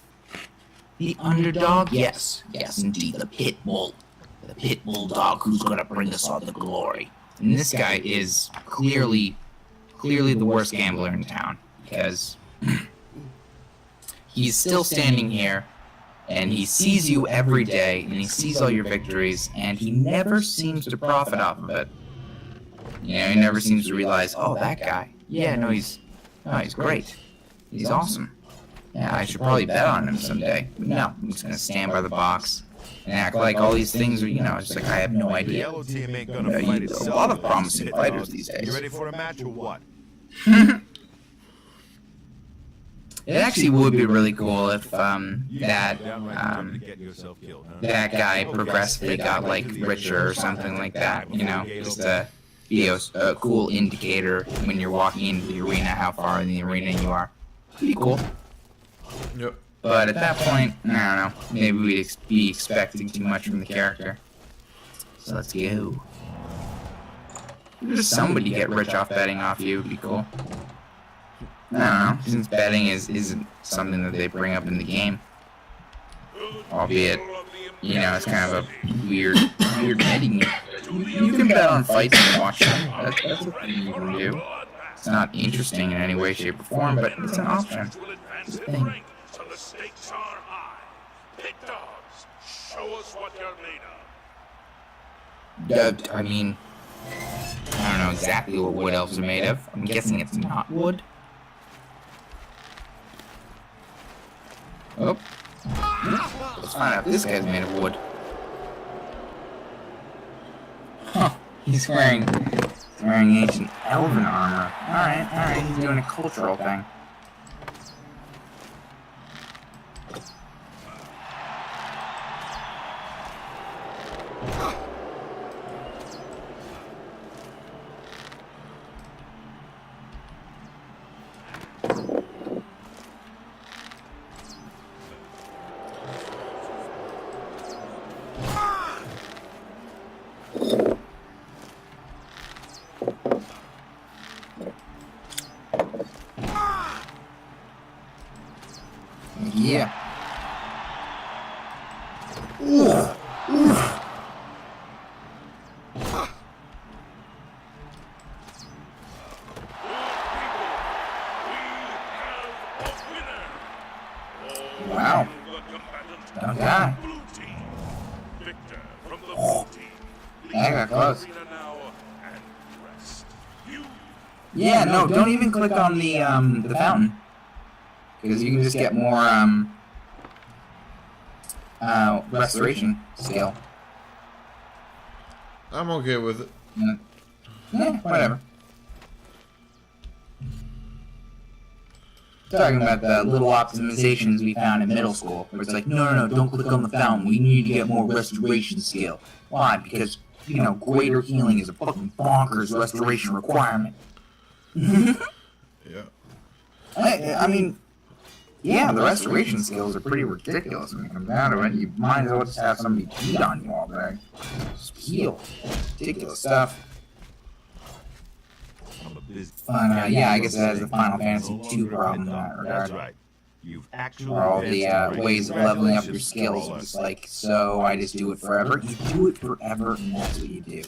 The underdog? Yes, indeed, the pit bull. The pit bulldog who's gonna bring us all the glory. And this guy is clearly the worst gambler in town, because he's still standing here, and he sees you every day, and he sees all your victories, and he never seems to profit off of it. You know, he never seems to realize, oh, that guy. Yeah, no, he's great. He's awesome. Yeah, I should probably bet on him someday. But no, I'm just gonna stand by the box and act like all these things are, just like I have no The idea. yellow team ain't gonna fight A itself. lot of promising fighters these You days. ready for a match or what? It actually would be really cool if Downright determined to get yourself killed, huh? that guy progressively got like richer or something like that. Just to be a cool indicator when you're walking into the arena how far in the arena you are. Pretty cool. Yep. But at that point, I don't know. Maybe we'd be expecting too much from the character. So let's go. Just somebody get rich off betting off you would be cool. I don't know. Since betting isn't something that they bring up in the game. Albeit, it's kind of a weird betting. You can bet on fights and watch them. That's a thing you can do. It's not interesting in any way, shape, or form, but it's an option. will advance It's a in thing. rank, so the stakes are high. Pit dogs, show us what you're made of. I mean, I don't know exactly what wood elves are made of. I'm guessing it's not wood. Oh. Let's find out if this guy's made of wood. Huh. He's wearing ancient elven armor. Alright, he's doing a cultural thing. Yeah. Wow. Okay. Blue team. Victor from the blue team. I got close. Arena now and rest. You Yeah, no, don't even click on the fountain. Because you can just get more, restoration skill. I'm okay with it. Yeah, whatever. Talking about the little optimizations we found in middle school, where it's like, no, don't click on the fountain. We need to get more restoration skill. Why? Because, greater healing is a fucking bonkers restoration requirement. Yeah. I mean, yeah, the restoration skills are pretty ridiculous when it comes down to it. You might as well just have somebody cheat on you all day. Just heal. Ridiculous stuff. I'm a busy. But, yeah, I guess that is the Final Fantasy II problem in that That's regard. right. You've actually all the advanced to ways of leveling up your Congratulations, skills. Brawler. It's like, so I just do it forever. You do it forever, and that's what you do.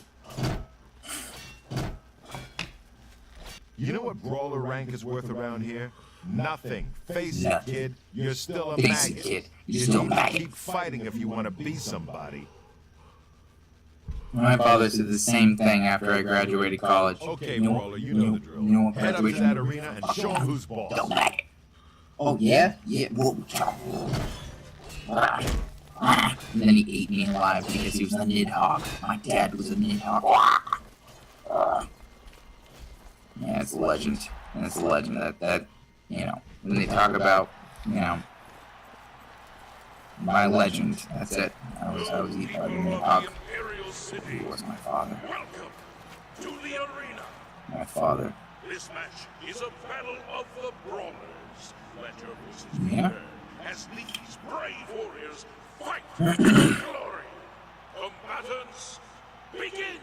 You know what brawler rank is worth around here? Nothing. Face it, Nothing. kid. You're still a Face it, maggot. kid. You're You still a need to maggot. keep fighting if you want to be somebody. My father said the same thing after I graduated college. Okay, You know- brawler, you know the drill. You know what Head up to graduation that arena and show 'em who's boss. Don't maggot. Oh, yeah? Yeah. Whoa. And then he ate me alive because he was a Nidhogg. My dad was a Nidhogg. Yeah, it's a legend. And it's a legend that, you know, when they talk about, you know, my legend, that's it. I was eaten by the Nidhogg. Imperial City. He was my father. Welcome to the arena. My father. This match is a battle of the brawlers. Let your voices be Yeah. heard as these brave warriors fight for glory. Combatants, begin.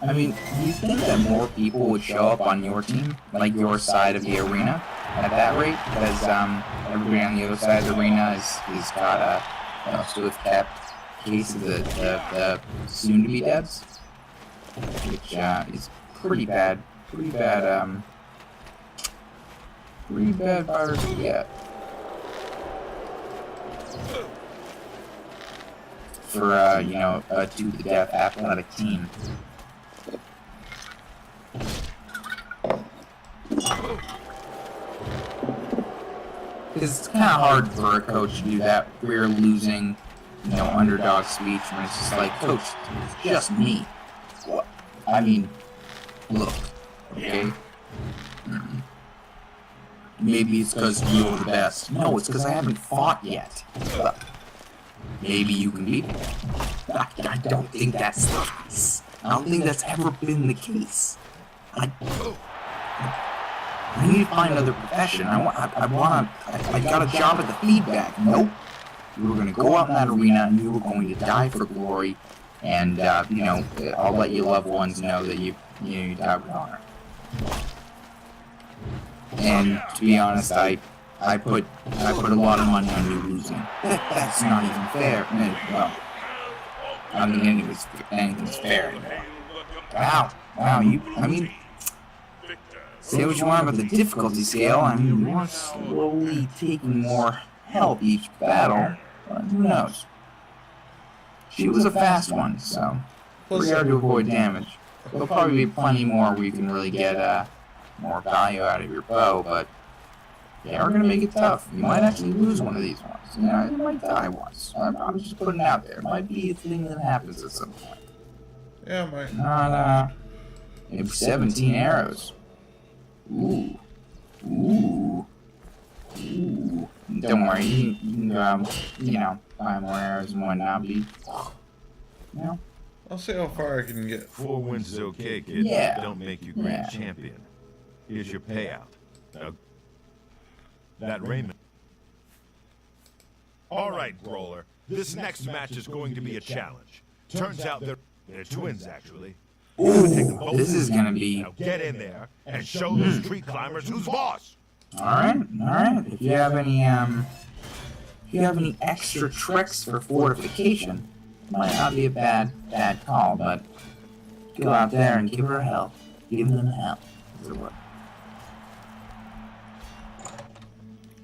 I mean, do you think that more people would show up on your team, like your side of the arena, at that rate? Because everybody on the other side of the arena is got a swift-kept case of the soon-to-be devs, which is pretty bad virus to get for you know, a to-the-death athletic team. It's kind of hard for a coach to do that. We're losing, you know, underdog speech when it's just like, Coach, it's just me. What? I mean, look, okay? Maybe it's because you're the best. No, it's because I haven't fought yet. But maybe you can beat me. I don't think that's the case. I don't think that's ever been the case. I need to find another profession. I got a job at the feedback. Nope. You were going to go out in that arena and you were going to die for glory. And, you know, I'll let your loved ones know that you died with honor. And to be honest, I put a lot of money on you losing. That's not even fair. Well, I don't think anything's fair anymore. Wow, I mean, say what you want about the difficulty scale. I mean, you are slowly taking more help each battle. But who knows? She was a fast one, so pretty hard to avoid damage. There'll probably be plenty more where you can really get more value out of your bow, but they are going to make it tough. You might actually lose one of these ones. You know, you might die once. I'm just putting it out there. It might be a thing that happens at some point. Yeah, might. Not, maybe 17 arrows. Ooh. Don't worry, you can, you know, buy more arrows and whatnot, but you know, I'll see how far I can get. 4 wins is okay, kid. Yeah. Don't make you grand Yeah. champion. Here's your payout. Now, that Raymond. All right, Brawler. This next match is going to be a challenge. Turns out they're twins, actually. You're gonna take them both this is gonna be Now get in there and show those tree climbers who's boss. alright. If you have any extra tricks for fortification, might not be a bad call, but go out there and give her help. Give them help. Is it what?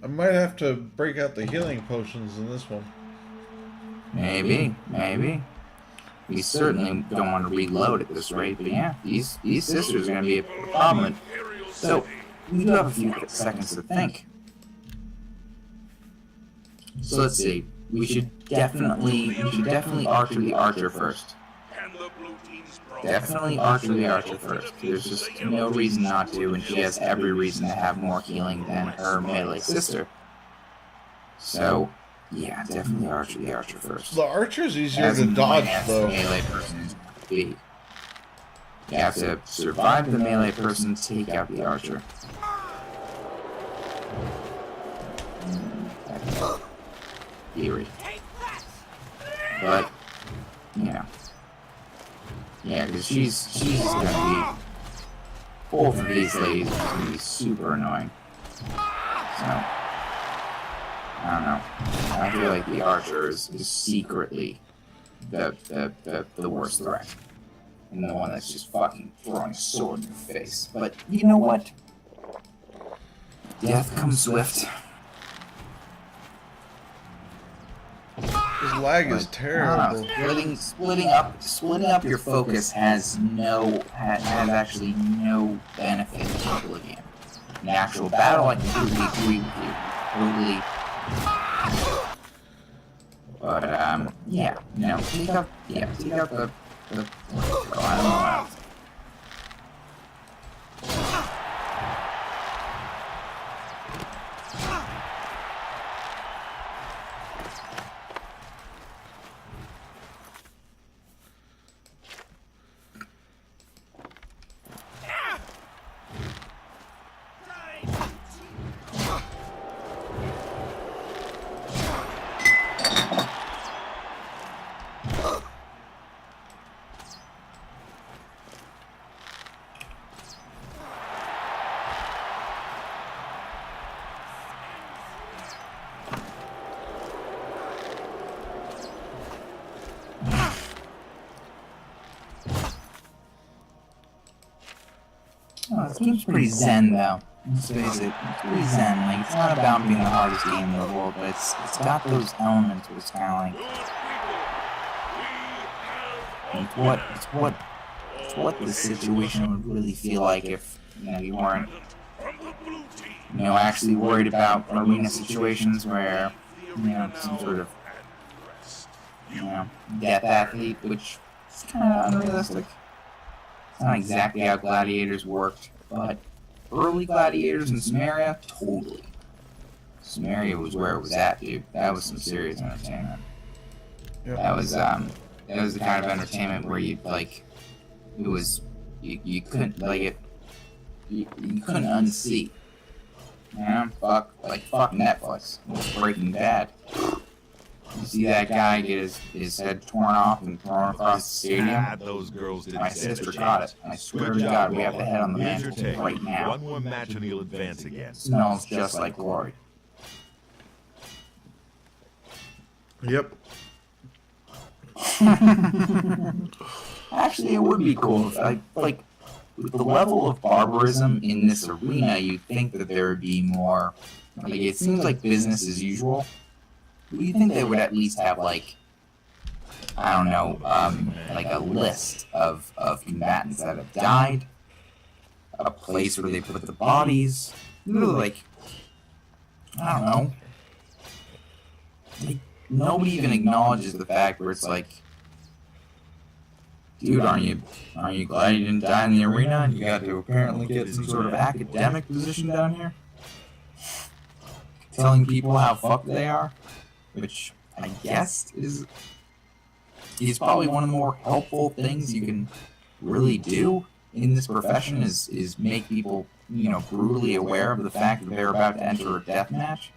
I might have to break out the healing potions in this one. Maybe. We certainly don't want to reload at this rate, but yeah, these sisters are gonna be a problem. So we do have a few seconds to think. So let's see. We should definitely archer the archer first. And the blue team's brawler. Definitely archer the archer first. There's just no reason not to, and she has every reason to have more healing than her melee sister. So yeah, definitely archer the archer first. The archer's easier As to dodge, annoying as the though. melee person is going to be. You have to survive the melee person, take out the archer. Theory. But, you know. Yeah, because she's gonna be... Both of these ladies are gonna be super annoying. So, I don't know. I feel like the Archer is secretly the worst threat. And the one that's just fucking throwing a sword in your face. But you know what? Death comes swift. This lag is terrible. Splitting up your focus has actually no benefit to Oblivion. In actual battle, I completely agree with you. Totally. But yeah, no, take out the I don't know what else. Oh, this game's pretty zen, though. Let's face it, it's pretty zen. Like, it's not about being the hardest game in the world, but it's got those elements where it's kind of like, it's what the situation would really feel like if, you weren't, actually worried about arena situations where, some sort of, death athlete, which is kind of unrealistic. It's not exactly how gladiators worked, but early gladiators in Samaria, totally. Samaria was where it was at, dude. That was some serious entertainment. Yep. That was the kind of entertainment where you couldn't you couldn't unsee. Fuck Netflix. Breaking Bad. You see that guy get his head torn off and thrown across the stadium? Those girls didn't My stand a sister caught it. I swear to God, we have the head on the Here's your mantle take. right now. One more match and he'll advance again. Smells just like glory. Yep. Actually, it would be cool if, like, with the level of barbarism in this arena, you'd think that there would be more. Like, it seems like business as usual. Do you think they would at least have, like, I don't know, like a list of combatants that have died, a place where they put the bodies, really, like, I don't know. Like, nobody even acknowledges the fact where it's like, dude, aren't you glad you didn't die in the arena and you got to apparently get some sort of academic position down here? Telling people how fucked they are? Which I guess is probably one of the more helpful things you can really do in this profession is make people, brutally aware of the fact that they're about to enter a death match.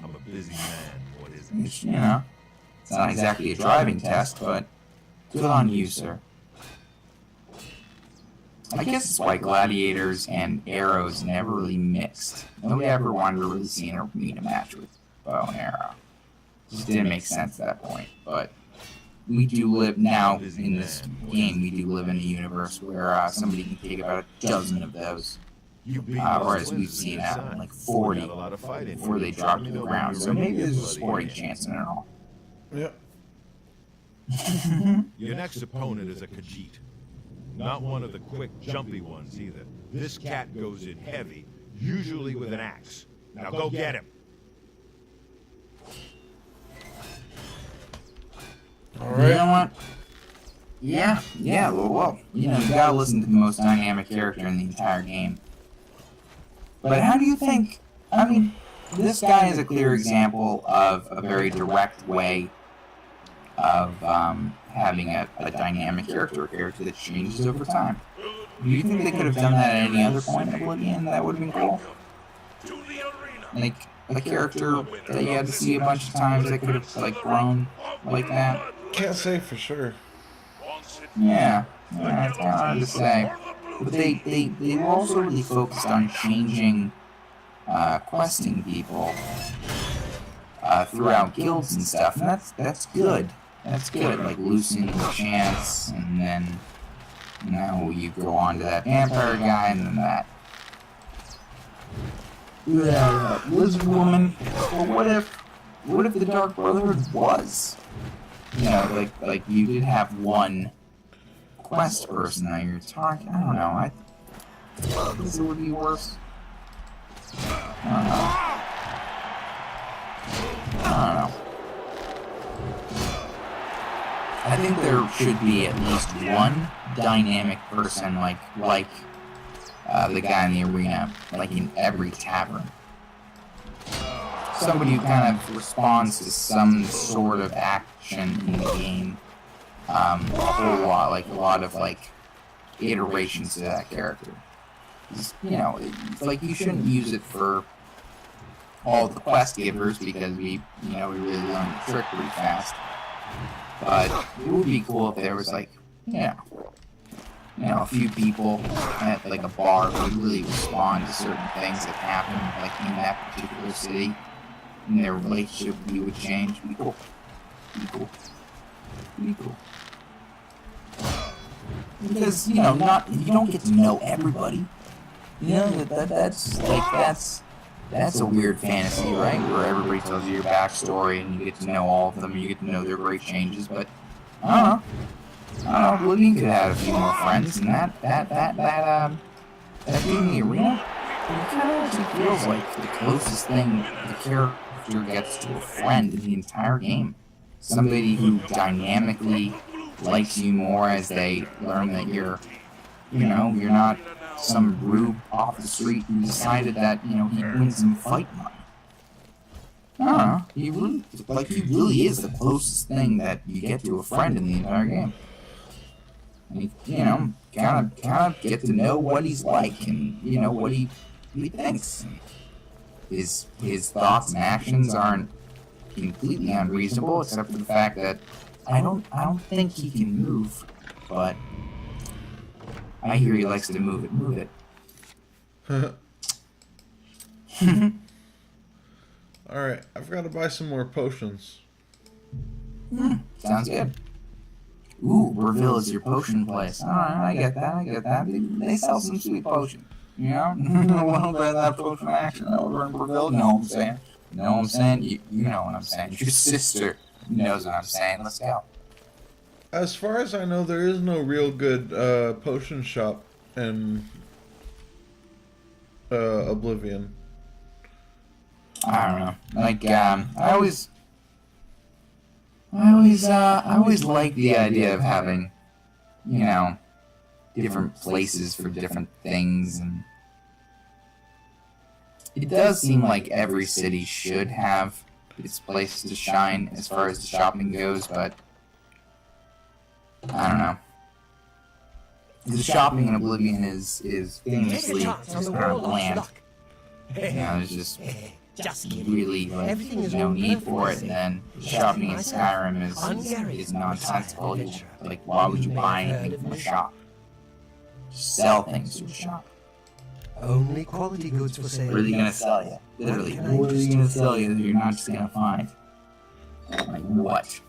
I'm a busy man. What is it? Which, it's not exactly a driving test, but good on you, sir. I guess it's why gladiators and arrows never really mixed. Nobody ever wanted to really see an arena match with bow and arrow. It just didn't make sense at that point. But we do live now in this game. We do live in a universe where somebody can take about a dozen of those, whereas we've seen like 40 before they drop to the ground. So maybe there's a sporting chance in it all. Yep. Your next opponent is a Khajiit. Not one of the quick, jumpy ones either. This cat goes in heavy, usually with an axe. Now go get him. All You right. know what? Yeah, well, you gotta listen to the most dynamic character in the entire game. But how do you think, this guy is a clear example of a very direct way of having a dynamic character, a character that changes over time. Do you think they could have done that at any other point in Oblivion that would have been cool? Like, a character that you had to see a bunch of times that could have, like, grown like that? Can't say for sure. Yeah, it's kind of hard to say. But they were also really focused on changing questing people throughout guilds and stuff, and that's good. That's good, like loosening the chance, and then now you go on to that vampire guy, and then that lizard woman. Well, what if the Dark Brotherhood was? You know, like you did have one quest person that you're talking. I don't know. I think it would be worse. I don't know. I think there should be at least one dynamic person like the guy in the arena, like in every tavern. Somebody who kind of responds to some sort of action in the game. A whole lot, like a lot of like iterations to that character. You know, it's like you shouldn't use it for all the quest givers because we really learned the trick pretty fast. But it would be cool if there was like, a few people at like a bar who would really respond to certain things that happen like in that particular city, and their relationship with you would change. Be cool. Be cool. Be cool. Because you don't get to know everybody. You know that's a weird fantasy, right? Where everybody tells you your backstory and you get to know all of them, and you get to know their great changes. But I don't know. Oblivion could have a few more friends, and that dude in the arena, it kind of actually feels like the closest thing the character gets to a friend in the entire game. Somebody who dynamically likes you more as they learn that you're not some rube off the street who decided that, he wins some fight money. I don't know. He really is the closest thing that you get to a friend in the entire game. And kind of get to know what he's like and, what he thinks. His thoughts and actions aren't completely unreasonable, except for the fact that I don't think he can move, but I hear he likes to move it. Move it. Alright, I've got to buy some more potions. Sounds good. Ooh, Reville is your potion place. Alright, I get that. They sell some sweet potions. You know? Well, that potion action over in Reville. Know what I'm saying? Know what I'm saying? You know what I'm saying. Your sister knows what I'm saying. Let's go. As far as I know, there is no real good potion shop in Oblivion. I don't know. Like, I always like the idea of having, different places for different things, and it does seem like every city should have its place to shine as far as the shopping goes, but I don't know. The shopping in Oblivion is famously just kind of bland. There's just really no need for it, and then shopping in Skyrim is nonsensical. Why would you buy anything from a shop? Just sell things to a shop. Only quality goods for sale. What are they gonna sell you? Literally, what are they gonna sell you that you're not just gonna find? Like what?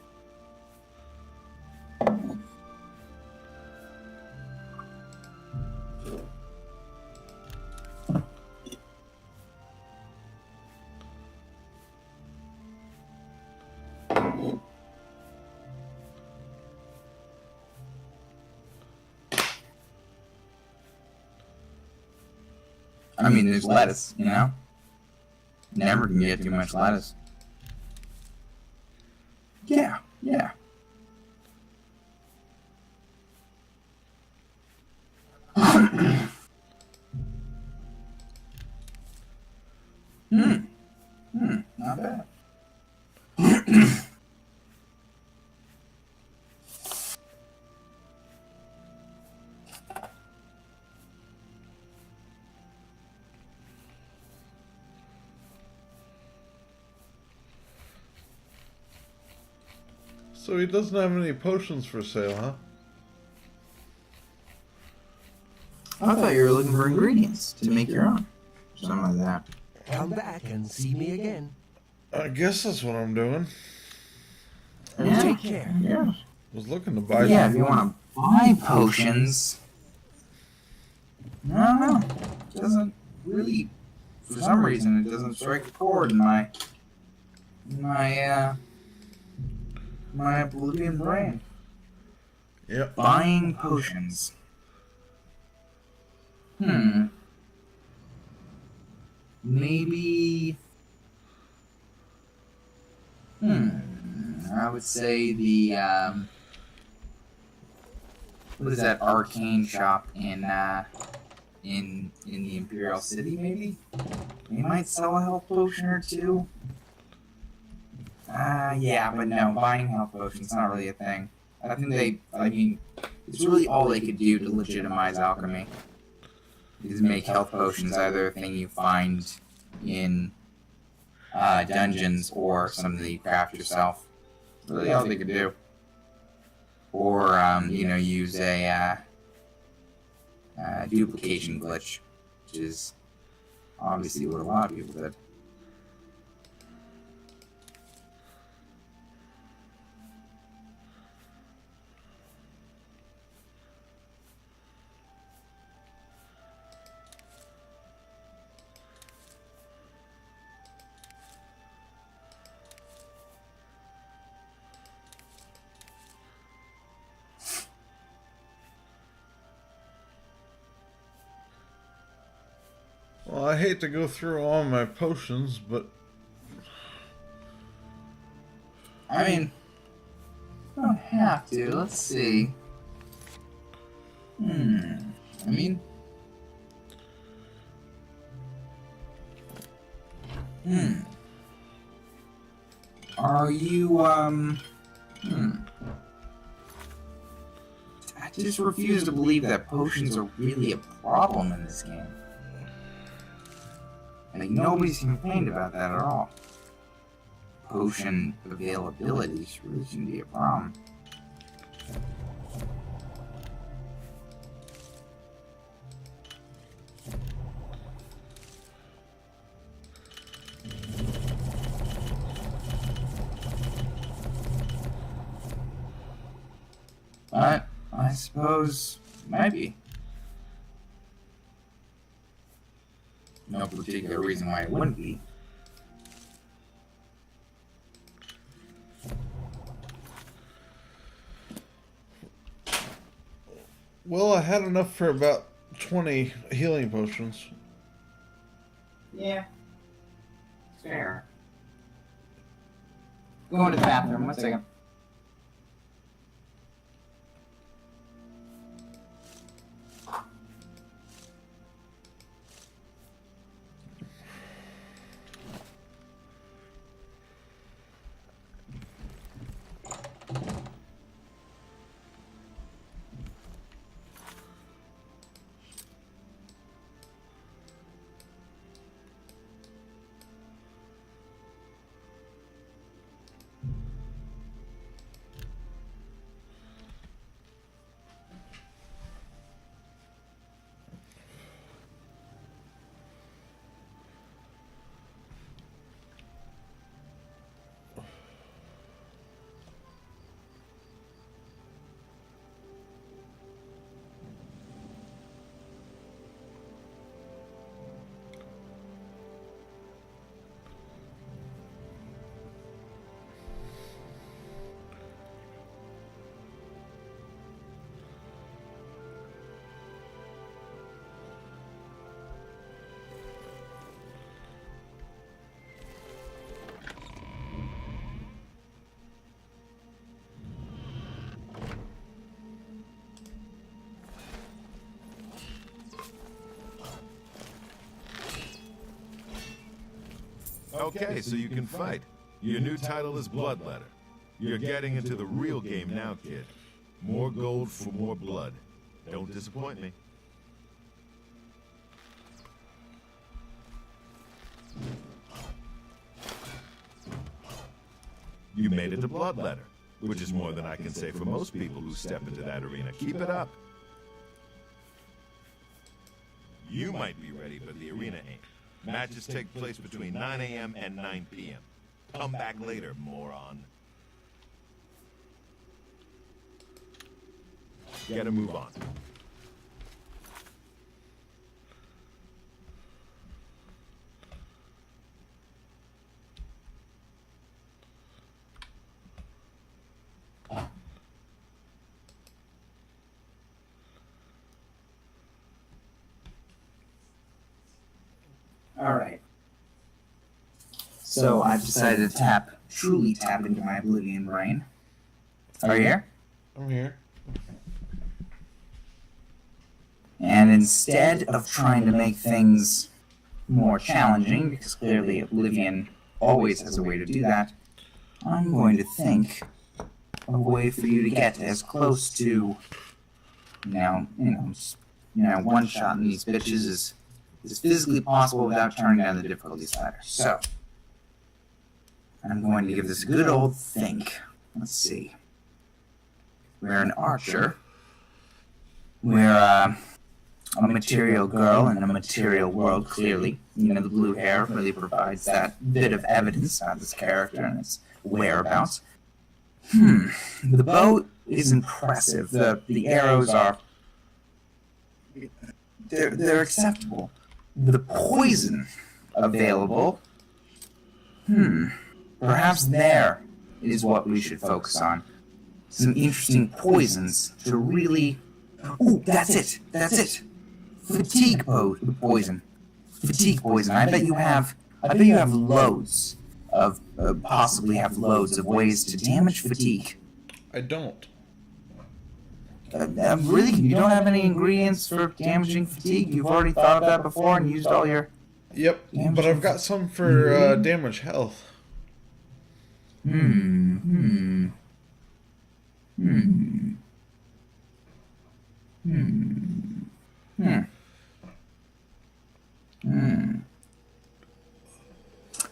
I mean, there's lettuce, Never can get too much lettuce. Yeah. Not bad. So he doesn't have any potions for sale, huh? I thought you were looking for ingredients to make your own. Something like that. Come back and see me again. I guess that's what I'm doing. Take care. Yeah. Was looking to buy Yeah, if some. you want to buy potions, I don't know. It doesn't really, for some reason, it doesn't strike a chord in my Oblivion brain. Yep. Buying potions. Maybe. I would say the what is that arcane shop in the Imperial City? Maybe they might sell a health potion or two. Yeah, but no, buying health potions not really a thing. I think it's really all they could do to legitimize alchemy. Is make health potions either a thing you find in dungeons or something that you craft yourself. Really all they could do. Or, use a duplication glitch, which is obviously what a lot of people did. Well, I hate to go through all my potions, but I mean, you don't have to. Let's see. I mean, are you, I just refuse to believe that potions are really a problem in this game. Like, nobody's complained about that at all. Potion availability really shouldn't be a problem. But I suppose maybe. No particular reason why it wouldn't be. well, I had enough for about 20 healing potions. Yeah. Fair. Going to the bathroom, 1 second. Okay, so you can fight. Your new title is Bloodletter. You're getting into the real game now, kid. More gold for more blood. Don't disappoint me. You made it to Bloodletter, which is more than I can say for most people who step into that arena. Keep it up. You might be ready, but the arena ain't. Matches take place between 9 a.m. and 9 p.m. Come back later, moron. Gotta move on. Alright. So I've decided to truly tap into my Oblivion brain. Are you here? I'm here. And instead of trying to make things more challenging, because clearly Oblivion always has a way to do that, I'm going to think of a way for you to get as close to, one-shotting these bitches as physically possible without turning down the difficulty slider. So, I'm going to give this a good old think. Let's see. We're an archer. We're a material girl in a material world, clearly. You know, the blue hair really provides that bit of evidence about this character and its whereabouts. The bow is impressive. The arrows are... They're acceptable. The poison available... Perhaps there is what we should focus on. Some interesting poisons to really... Ooh, that's it! That's it! Fatigue poison. Fatigue poison. I bet you have loads of... possibly have loads of ways to damage fatigue. I don't. Really? You don't have any ingredients for damaging fatigue? You've already thought of that before and used all your... Yep, but I've got some for damage health.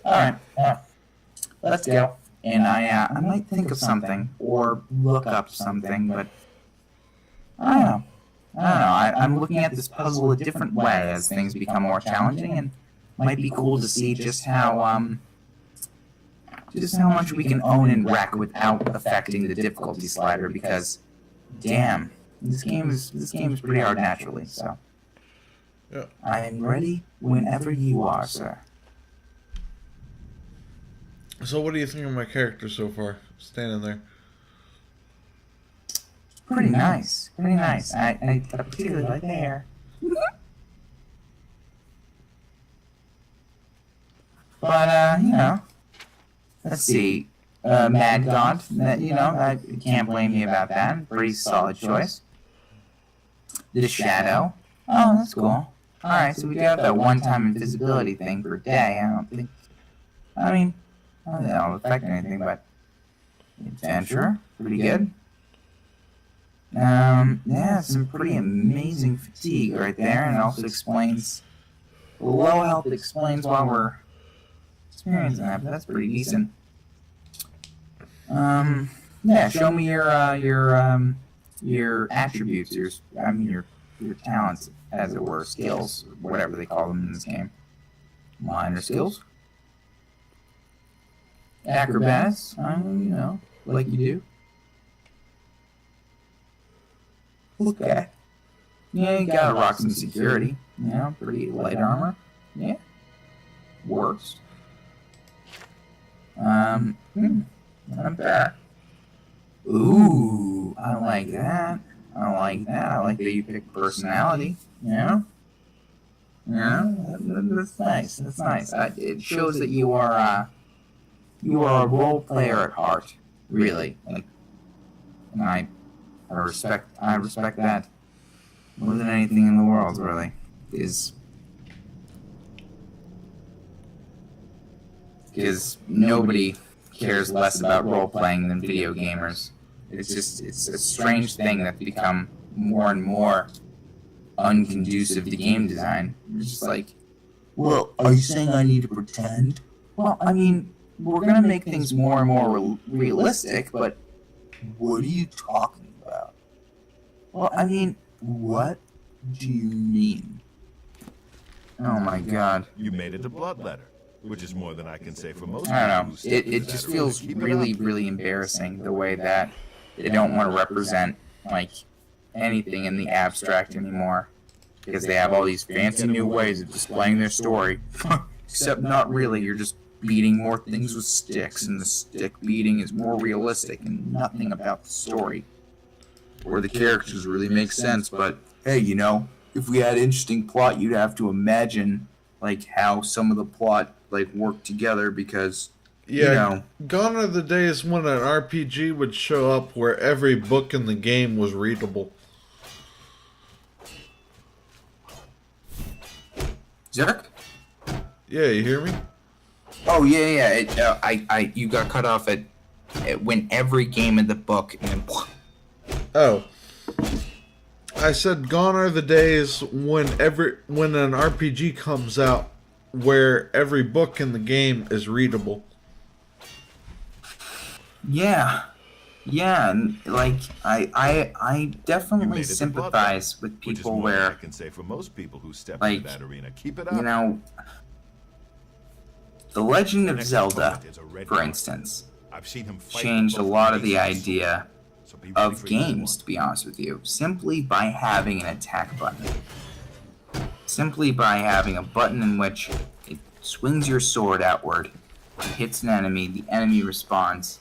Alright, let's go. And I might think of something, or look up something, but I don't know. I'm looking at this puzzle a different way as things become more challenging, and might be cool to see just how much we can own and wreck without affecting the difficulty slider, because damn, this game is pretty hard naturally, so Yeah. I am ready whenever you are, sir. So what do you think of my character so far? Standing there. Pretty nice. Pretty nice. I particularly like the hair. But, let's see. Mad God, I can't blame you about that. Pretty solid choice. The Shadow. Oh, that's cool. Alright, so we do have that one-time invisibility thing per day. I don't think that'll affect anything, but... Adventurer. Pretty good. Yeah, some pretty amazing fatigue right there, and it also explains... Low health explains why we're experiencing that, but that's pretty decent. Yeah, show me your attributes, your talents, as it were, skills, whatever they call them in this game. Minor skills. Acrobatics, like you do. Okay. Yeah, you gotta rock some security. Pretty light armor. Yeah. Works. Not bad. Ooh, I like that. I like that you pick personality. Yeah, that's nice. That's nice. It shows that you are a role player at heart. Really, and I respect that more than anything in the world. Really, because nobody cares less about role playing than video gamers. It's a strange thing that's become more and more unconducive to game design. It's just like, well, are you saying I need to pretend? Well, we're gonna make things more and more realistic, but what are you talking about? Well, what do you mean? Oh my god. You made it to Bloodletter, which is more than I can say for most I people don't who know. step It into just that arena. feels Keep it really, up. really embarrassing the way that they don't want to represent, like, anything in the abstract anymore. Because they have all these fancy new ways of displaying their story. Except not really, you're just beating more things with sticks, and the stick beating is more realistic and nothing about the story. Or the characters really make sense, but hey, you know, if we had interesting plot, you'd have to imagine, like, how some of the plot, like, worked together because, Yeah, you know, gone are the days when an RPG would show up where every book in the game was readable. Zerk? Yeah, you hear me? Oh yeah. You got cut off at when every game in the book, and then, Oh. I said gone are the days when an RPG comes out where every book in the game is readable. yeah, and like I You definitely made it to sympathize with Which is people more than I where, can say for most people who step like, into that arena. Keep it up. you know, The Legend The of next Zelda, opponent is a red for card. instance, I've seen him fight changed a both lot of the races, idea so be ready of for either games, one. to be honest with you, simply by having an attack button. Simply by having a button in which it swings your sword outward, it hits an enemy, the enemy responds.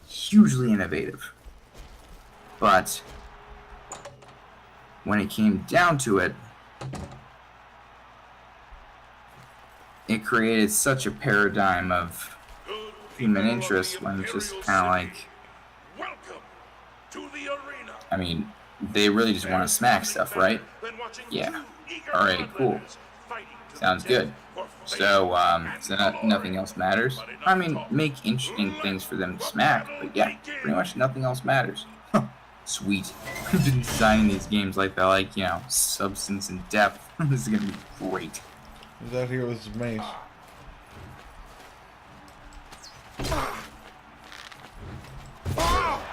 Hugely innovative. But when it came down to it, it created such a paradigm of Good human people of interest the when it's just Imperial kind of City, like, welcome to the arena. I mean, they really just want to smack stuff, right? Yeah. Alright, cool. Sounds good. So nothing else matters. I mean, make interesting things for them to smack, but yeah, pretty much nothing else matters. Huh. Sweet. I've been designing these games like that, like, you know, substance and depth. This is gonna be great. He's out here with his mace.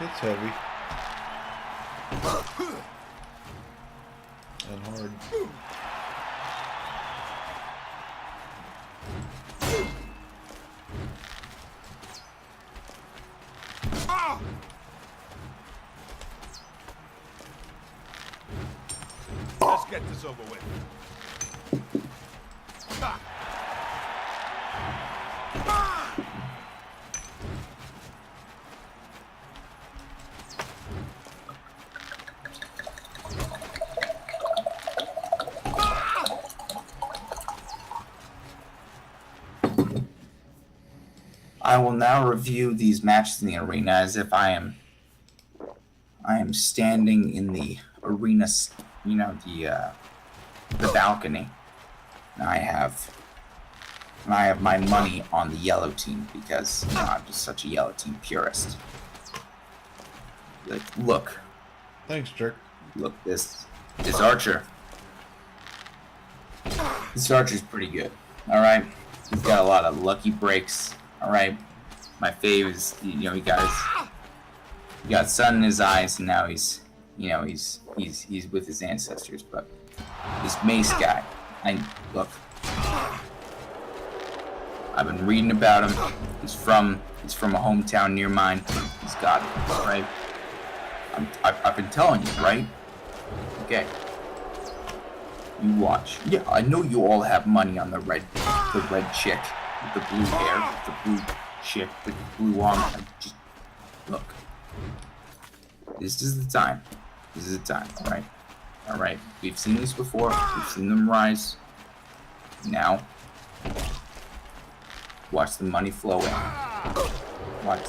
It's heavy. And hard. Let's get this over with. I will now review these matches in the arena as if I am standing in the arena, you know, the balcony. And I have my money on the yellow team because, you know, I'm just such a yellow team purist. Like, look, Thanks, jerk. this archer. This archer's pretty good. All right, he's got a lot of lucky breaks. All right, my fave is, you know, he got sun in his eyes, and now he's with his ancestors. But this mace guy, look, I've been reading about him. He's from a hometown near mine. He's got it, right? I've been telling you, right? Okay. You watch. Yeah, I know you all have money on the red chick with the blue hair, the blue chick with the blue arm. Just look. This is the time. This is the time. All right. All right. We've seen this before. We've seen them rise. Now, watch the money flow in. Watch.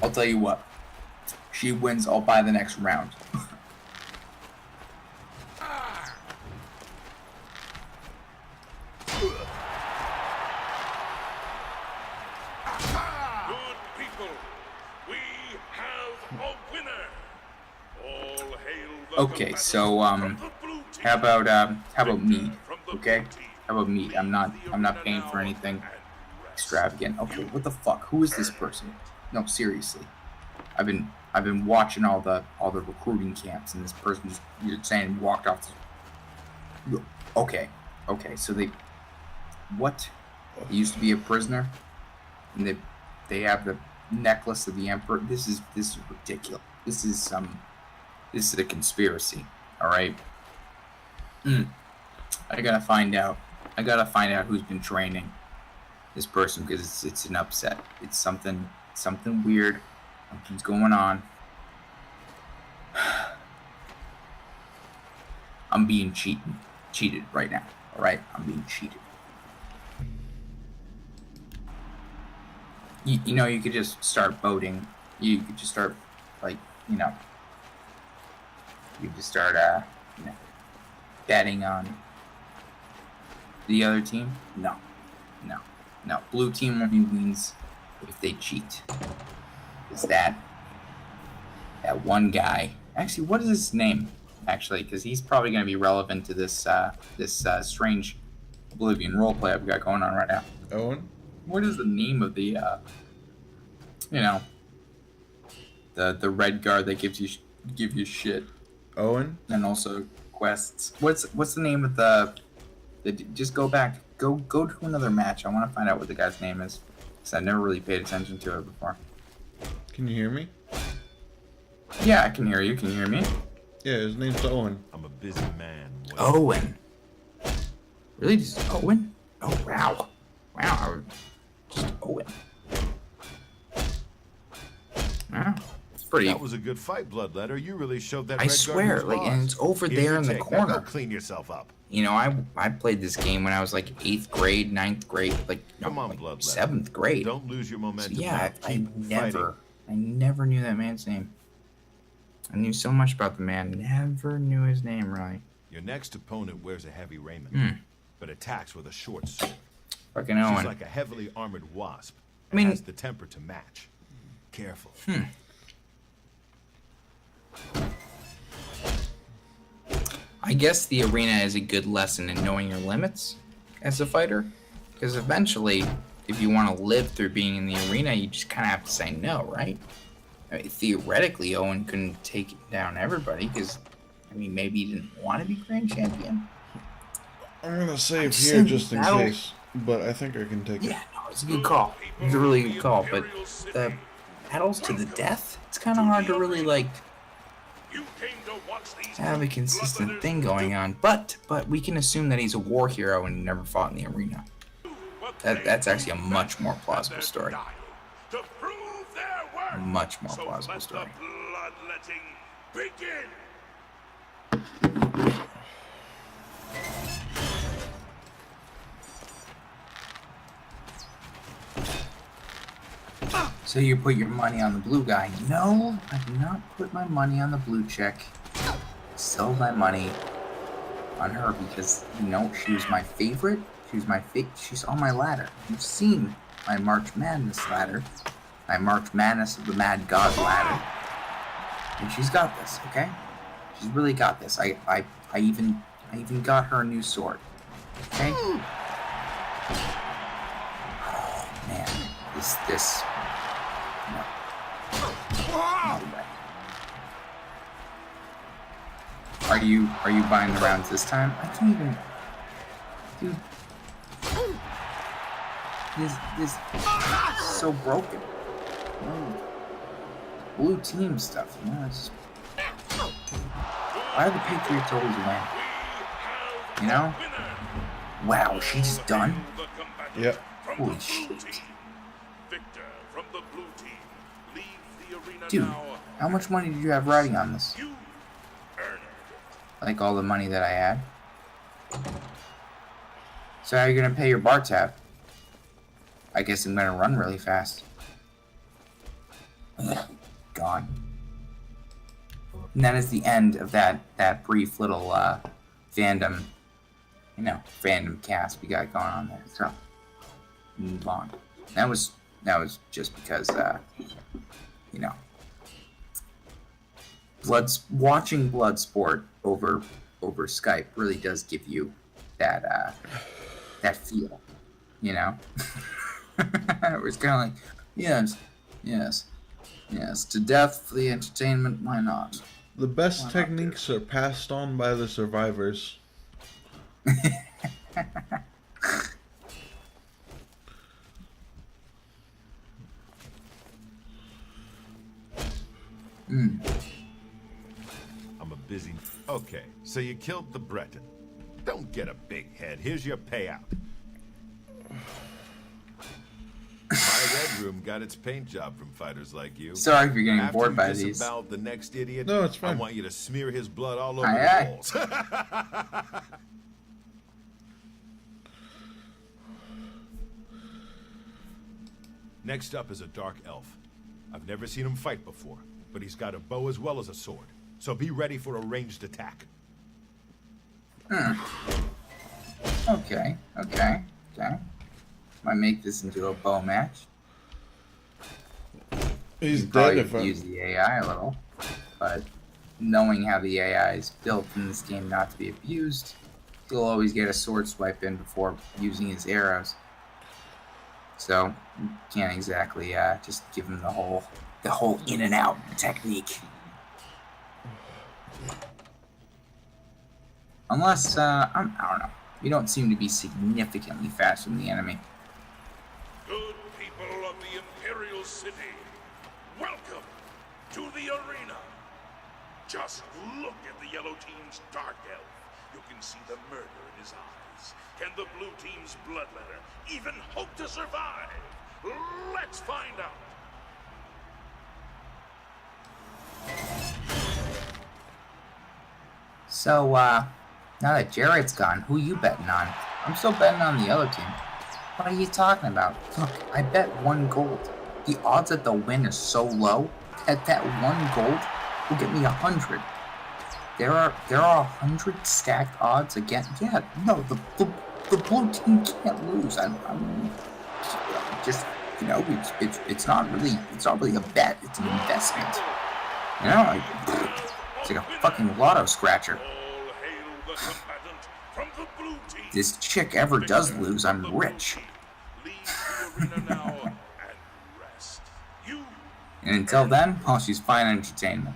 I'll tell you what. She wins, I'll buy the next round. Good people, we have a winner. All hail the Okay, combatants so from the blue team. how about mead? From the Okay? blue team. How about mead? I'm not paying for anything extravagant. Okay, what the fuck? Who is this person? No, seriously. I've been watching all the recruiting camps, and this person just, you're saying, walked off. Okay, so they used to be a prisoner, and they have the necklace of the emperor. This is ridiculous. This is a conspiracy. All right. I gotta find out who's been training this person, because it's an upset. It's something weird. Something's going on. I'm being cheated right now. All right, I'm being cheated. You know, you could just start voting. You could just start, like, you could just start betting on the other team. No. Blue team only wins if they cheat. Is that one guy? Actually, what is his name? Actually, because he's probably going to be relevant to this strange Oblivion roleplay I've got going on right now. Owen? What is the name of the the red guard that give you shit? Owen? And also quests. What's the name of the just go back. Go to another match. I want to find out what the guy's name is, because I've never really paid attention to it before. Can you hear me? Yeah, I can hear you. Can you hear me? Yeah, his name's Owen. I'm a busy man. Owen. Really, just Owen? Oh wow. Just Owen. Wow. Pretty. That was a good fight, Bloodletter. You really showed that. I swear, like, and it's over there in the corner. Now go clean yourself up. You know, I played this game when I was like 8th grade, 9th grade, Come on, like Bloodletter. 7th grade. Don't lose your momentum. So, yeah, now. I Keep fighting. never knew that man's name. I knew so much about the man, never knew his name really. Your next opponent wears a heavy raiment, but attacks with a short sword. Fucking She's Owen. like a heavily armored wasp. I mean- has the temper to match. Careful. I guess the arena is a good lesson in knowing your limits as a fighter, because eventually, if you want to live through being in the arena, you just kind of have to say no, right? I mean, theoretically, Owen couldn't take down everybody, because, I mean, maybe he didn't want to be grand champion. I'm gonna save just here saying, just in that'll- case, but I think I can take it. Yeah, no, it's a good call. It's a really good call, but the battles to the death, it's kind of hard to really, like, You came to watch these have a consistent thing going on. But we can assume that he's a war hero and never fought in the arena. That's actually a much more plausible story. to prove their worth. Much more So plausible let story. the bloodletting begin. So you put your money on the blue guy? No, I did not put my money on the blue chick. Sell my money on her because, you know, she was my favorite. She's on my ladder. You've seen my March Madness ladder. My March Madness of the Mad God ladder. And she's got this, okay? She's really got this. I even got her a new sword. Okay? Oh man. This no. No way. Are you buying the rounds this time? I can't even. Dude. This is so broken. No. Blue team stuff, you know, it's just... Why do the Patriots always win? You know? Wow, she's done? Yep. Holy shit. Victor from the blue team leaves the arena Dude, now. how much money did you have riding on this? You earned it. Like all the money that I had? So how are you gonna pay your bar tab? I guess I'm gonna run really fast. Ugh, gone. And that is the end of that brief little fandom, you know, fandom cast we got going on there. So move on. That was just because you know, watching Bloodsport over Skype really does give you that feel, you know. It was kind of like, yes, Yes, to death for the entertainment, why not? The best Why not, techniques are passed on by the survivors. I'm a busy... Okay, so you killed the Breton. Don't get a big head. Here's your payout. My red room got its paint job from fighters like you. Sorry if you're getting After bored you by these. disavow the next idiot, No, it's fine. I want you to smear his blood all over Aye, the walls. Next up is a dark elf. I've never seen him fight before, but he's got a bow as well as a sword. So be ready for a ranged attack. Okay. Might make this into a bow match. He's You dead probably if I... use the AI a little, but knowing how the AI is built in this game not to be abused, he'll always get a sword swipe in before using his arrows. So you can't exactly just give him the whole in and out technique. Unless I don't know, you don't seem to be significantly faster than the enemy. Good people of the Imperial City, welcome to the arena. Just look at the yellow team's dark elf. You can see the murder in his eyes. Can the blue team's bloodletter even hope to survive? Let's find out. So, now that Jared's gone, who you betting on? I'm still betting on the other team. What are you talking about? Look, I bet 1 gold. The odds that they'll win is so low that 1 gold will get me 100. There are 100 stacked odds again. Yeah, no, the blue team can't lose. I'm just, you know, it's not really a bet. It's an investment. You know, it's like a fucking lotto scratcher. All hail the combatant from the blue team. This chick ever does lose, I'm rich. Leave the arena now and rest. You And until then, well, she's fine entertainment.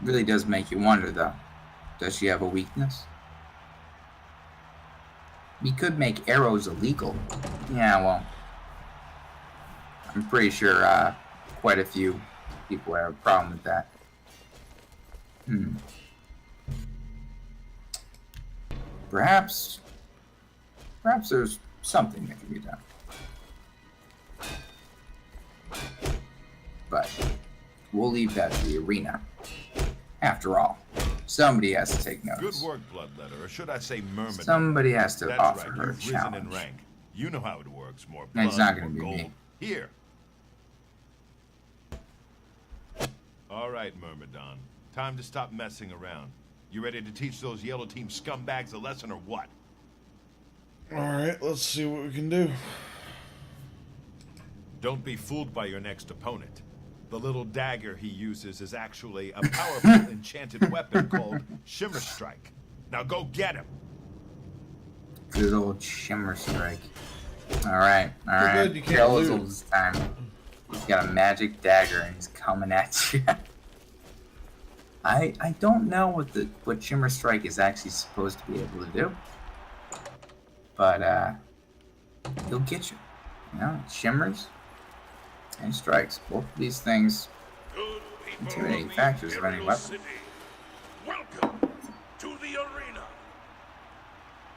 Really does make you wonder, though. Does she have a weakness? We could make arrows illegal. Yeah, well, I'm pretty sure quite a few people have a problem with that. Perhaps there's something that can be done. But we'll leave that to the arena. After all, somebody has to take Good notice. work, Bloodletter, or should I say Myrmidon? Somebody has to That's offer right, her a you've risen in challenge. rank. You know how it works. More And blood, it's not gonna more be gold. me. Here. All right, Myrmidon. Time to stop messing around. You ready to teach those yellow team scumbags a lesson or what? Alright, let's see what we can do. Don't be fooled by your next opponent. The little dagger he uses is actually a powerful enchanted weapon called Shimmer Strike. Now go get him. Good old Shimmer Strike. Alright. good you can't Kill lose. this time. He's got a magic dagger and he's coming at you. I don't know what Shimmer Strike is actually supposed to be able to do. But he'll get you. You know, it shimmers and strikes. Both of these things good people intimidating of the factors of any Imperial weapon. City, welcome to the arena.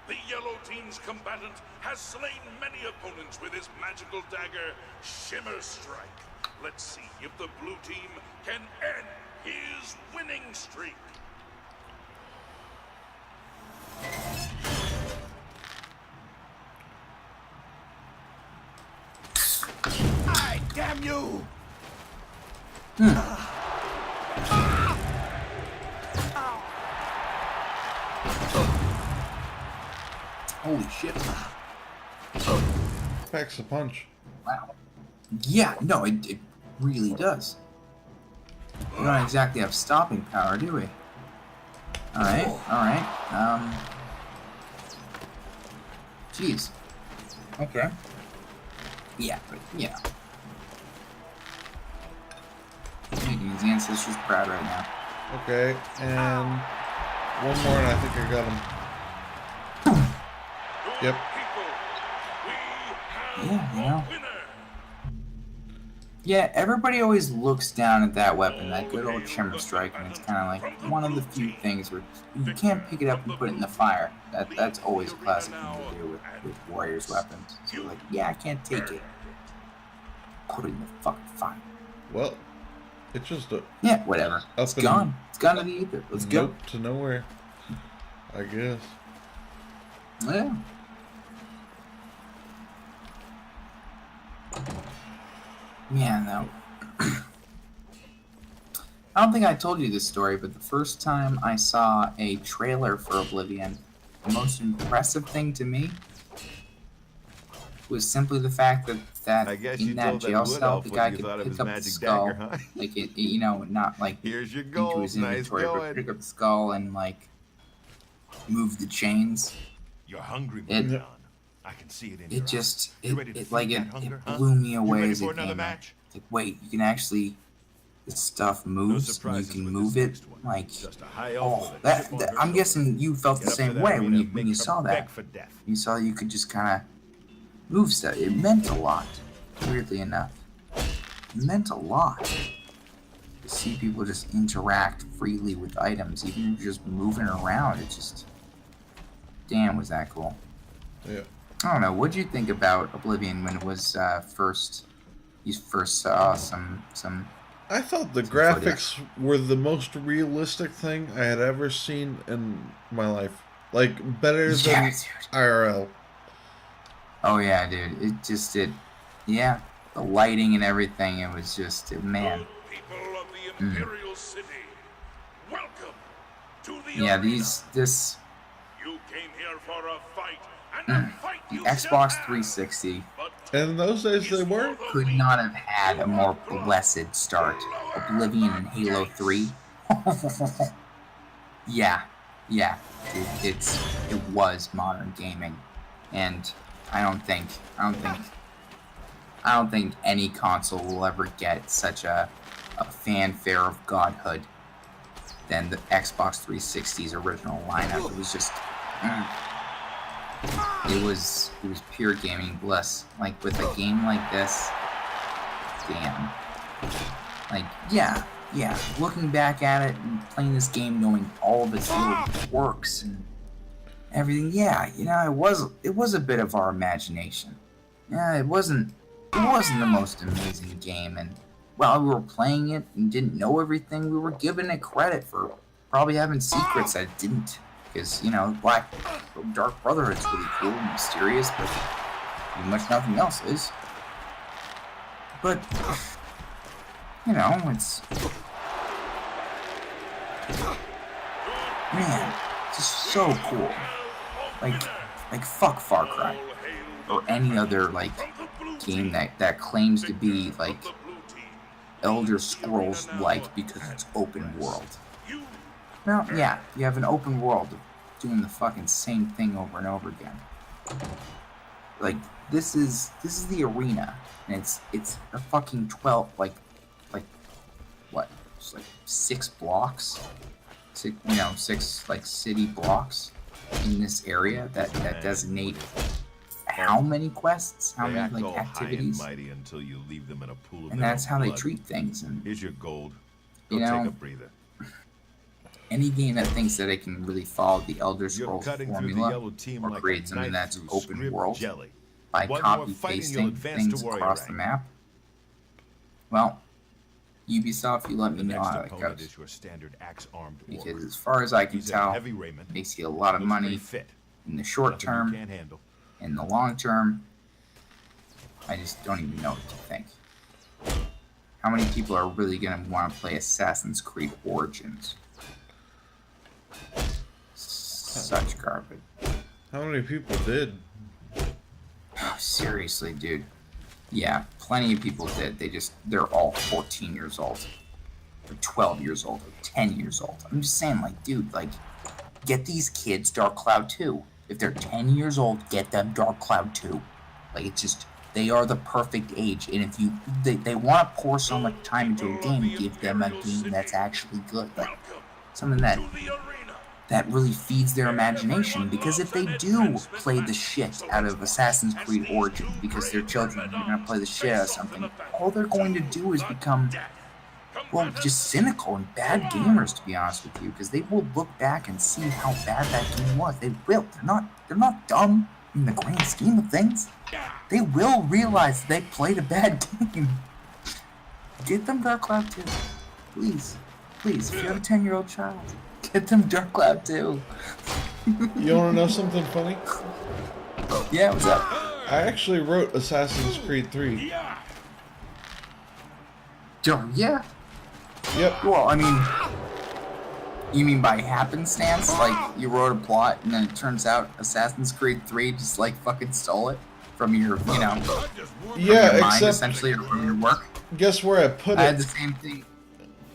The yellow team's combatant has slain many opponents with his magical dagger, Shimmer Strike. Let's see if the blue team can end his winning streak. Aye, damn you! Holy shit. Packs a punch. Wow. Yeah, no, it really does. We don't exactly have stopping power, do we? Alright. Jeez. Okay. Yeah, but yeah. He's making his ancestors proud right now. Okay, and one more, and I think I got him. Yep. Yeah, you know. Yeah, everybody always looks down at that weapon, that good old Shimmer Strike, and it's kind of like one of the few things where you can't pick it up and put it in the fire. That's always a classic thing to do with warriors' weapons. So like, yeah, I can't take it. Put it in the fucking fire. Well, it's just a Yeah, whatever. It's and gone. It's gone to the ether. Let's go. nope to nowhere, I guess. Yeah. Man, though. I don't think I told you this story, but the first time I saw a trailer for Oblivion, the most impressive thing to me was simply the fact that I guess in you that told that jail wood cell, elf the what guy you could thought of pick his up the magic skull, dagger, huh? like it, you know, not like Here's your into gold. his Nice inventory, but going. pick up the skull and like move the chains. You're hungry, It- Leon. I can see it in your It just eyes. You ready to feed that hunger, huh? blew me You away ready as a for another gamer. match? It's like, wait, you can actually, this stuff moves, and you surprises can with move this it, next one. like, Just a high elf oh, with a that, chip on that her I'm shoulder. guessing you felt Get the up to same that way arena when you and when make you her saw beg that. for death. You saw you could just kind of move stuff. It meant a lot, weirdly enough. It meant a lot to see people just interact freely with items, even if you're just moving around. It just, damn, was that cool. Yeah. I don't know. What'd you think about Oblivion when it was first? You first saw some. I thought the Some footage. graphics were the most realistic thing I had ever seen in my life. Like, better than Yeah, dude. IRL. Oh yeah, dude. Yeah. The lighting and everything. It was just, man. People of the Imperial City, welcome to the Yeah, arena. this You came here for a fight, and a fight the you shall Xbox have. 360 But And in those days, they were. could not have had a more blessed start. Oblivion and Halo 3. yeah, dude, it was modern gaming, and I don't think any console will ever get such a fanfare of godhood than the Xbox 360's original lineup. It was just, it was pure gaming bliss. Like with a game like this, damn. Like yeah. Looking back at it and playing this game, knowing all of its little quirks and everything, yeah, you know, it was a bit of our imagination. Yeah, it wasn't the most amazing game, and while we were playing it and didn't know everything, we were giving it credit for probably having secrets that it didn't. Because, you know, Dark Brotherhood's really cool and mysterious, but pretty much nothing else is. But, you know, it's... Man, it's just so cool. Like fuck Far Cry. Or any other, like, game that claims to be, like, Elder Scrolls-like because it's open world. Well, yeah, you have an open world of doing the fucking same thing over and over again. Like, this is the arena, and it's a fucking 12, like what? Just like 6 blocks, 6 like city blocks in this area that designate how many quests, how They many act like all high and activities, mighty until you leave them in a pool of and their that's own how they blood. treat things. And Here's your gold. Go You take know, a breather. any game that thinks that it can really follow the Elder You're Scrolls cutting through the formula yellow team or like create a something knife that's through open script world jelly. by One more copy fight and you'll pasting advance things to warrior across the rank. map, well, Ubisoft, you let me The know next how that opponent goes. is your standard axe-armed Because warrior. as far as I can He's in tell, heavy raiment, it makes you a lot of looks pretty money fit. in the short Nothing you term. can't handle. In the long term, I just don't even know what to think. How many people are really going to want to play Assassin's Creed Origins? Such garbage. How many people did? Seriously, dude. Yeah, plenty of people did. They're all 14 years old. Or 12 years old. Or 10 years old. I'm just saying, like, dude, like, get these kids Dark Cloud 2. If they're 10 years old, get them Dark Cloud 2. Like, it's just, they are the perfect age. And if they want to pour so much time into a game, give them a game that's actually good. Like, something that really feeds their imagination. Because if they do play the shit out of Assassin's Creed Origin because they're children and they're going to play the shit out of something, all they're going to do is become, well, just cynical and bad gamers, to be honest with you. Because they will look back and see how bad that game was. They will. They're not dumb in the grand scheme of things. They will realize they played a bad game. Get them Dark Cloud 2. Please. Please, if you have a 10-year-old child, get them Dark Cloud 2. You want to know something funny? Yeah, what's up? I actually wrote Assassin's Creed 3. Yeah. Yep. Well, I mean, you mean by happenstance? Like, you wrote a plot and then it turns out Assassin's Creed 3 just, like, fucking stole it from your, you know, Yeah, your mind, except essentially, or from your work? guess where I put I had the it? same thing.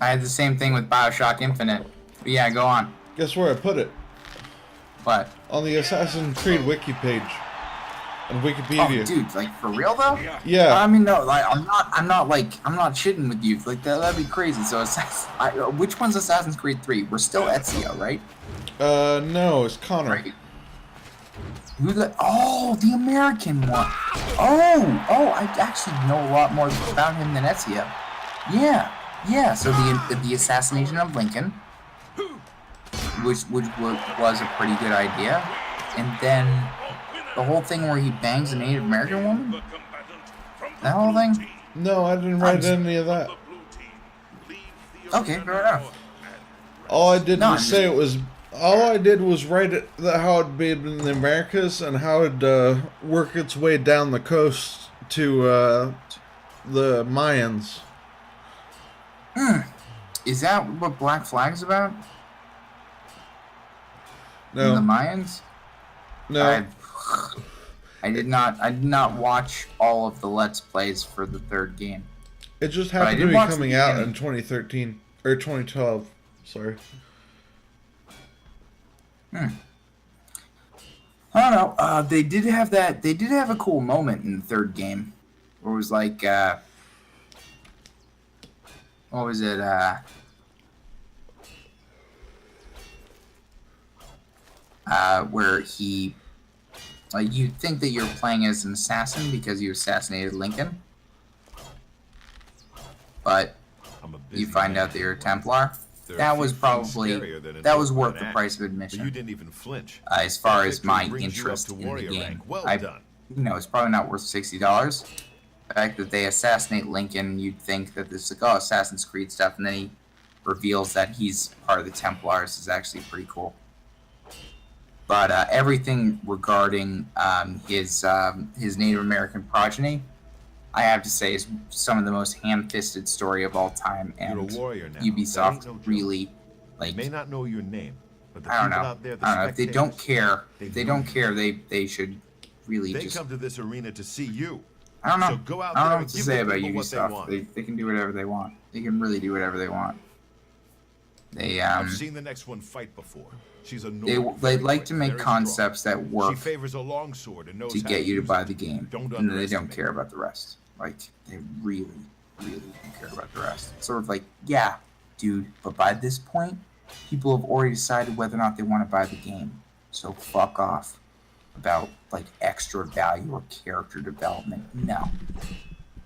I had the same thing with Bioshock Infinite. But yeah, go on. Guess where I put it? What? On the Assassin's Creed wiki page. On Wikipedia. Oh, dude, like, for real, though? Yeah. I mean, no, like, I'm not shitting with you. Like, that'd be crazy. So, which one's Assassin's Creed 3? We're still Ezio, right? No, it's Connor. Right. The American one. Oh, I actually know a lot more about him than Ezio. Yeah. So the assassination of Lincoln, which was a pretty good idea, and then the whole thing where he bangs a Native American woman. That whole thing. No, I didn't write any of that. Okay, fair enough. All I did No, was say it was. All I did was write it how it'd be in the Americas and how it'd work its way down the coast to the Mayans. Is that what Black Flag's about? No, The Mayans? no. I did not watch all of the Let's Plays for the third game. It just I happened did to be watch coming the out beginning. in 2013 or 2012. Sorry. I don't know. They did have that. They did have a cool moment in the third game, where it was like, what was it? Where he, like, you'd think that you're playing as an assassin because you assassinated Lincoln, but I'm a busy you find man. out that you're a Templar. There are That few was things probably scarier than an that was open worth the act, price of But you admission. didn't even flinch. As far That as victory my brings you up interest to in the warrior game, rank. Well I, done. it's probably not worth $60. The fact that they assassinate Lincoln, you'd think that this is like, oh, Assassin's Creed stuff, and then he reveals that he's part of the Templars is actually pretty cool. But everything regarding his Native American progeny, I have to say, is some of the most ham-fisted story of all time, You're a and warrior now. That ain't Ubisoft no joke. really, like, They may not know your name, but the I don't people know. out there, the I don't know. If they don't spectators, care, they if they know don't you. care, they should really They just. come to this arena to see you. I don't know. So go out I don't there know and what to give say the about people what they Ubisoft. want. They can do whatever they want. They can really do whatever they want. They I've seen the next one fight before. She's a they Nord, they very like quick, to make very concepts strong. that work She favors a longsword and knows to how get you to use buy it. the game, Don't and they don't underestimate care about the rest. Like, they really don't care about the rest. It's sort of like, yeah, dude, but by this point, people have already decided whether or not they want to buy the game. So fuck off about, like, extra value or character development. No.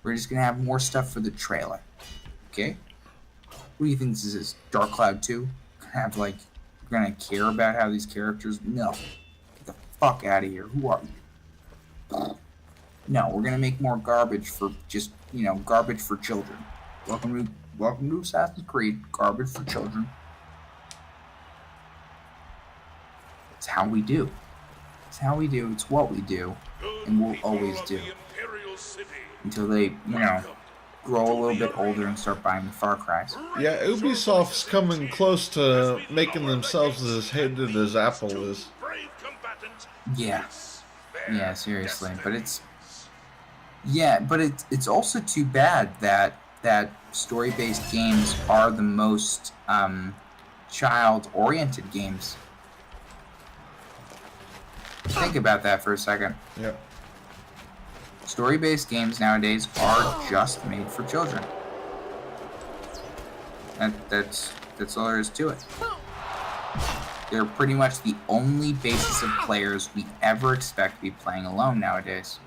We're just gonna have more stuff for the trailer. Okay? What do you think this is? Dark Cloud 2? Have, like, we're gonna care about how these characters? No. Get the fuck out of here. Who are you? No, we're gonna make more garbage for just, garbage for children. Welcome to Assassin's Creed. Garbage for children. It's how we do. It's how we do. It's what we do, and we'll always do until they, grow a little bit older and start buying the Far Cry's. Yeah, Ubisoft's coming close to making themselves as hated as Apple is. Yeah. Yeah, seriously. But it's also too bad that story-based games are the most child-oriented games. Think about that for a second. Yeah. Story-based games nowadays are just made for children. That's all there is to it. They're pretty much the only basis of players we ever expect to be playing alone nowadays.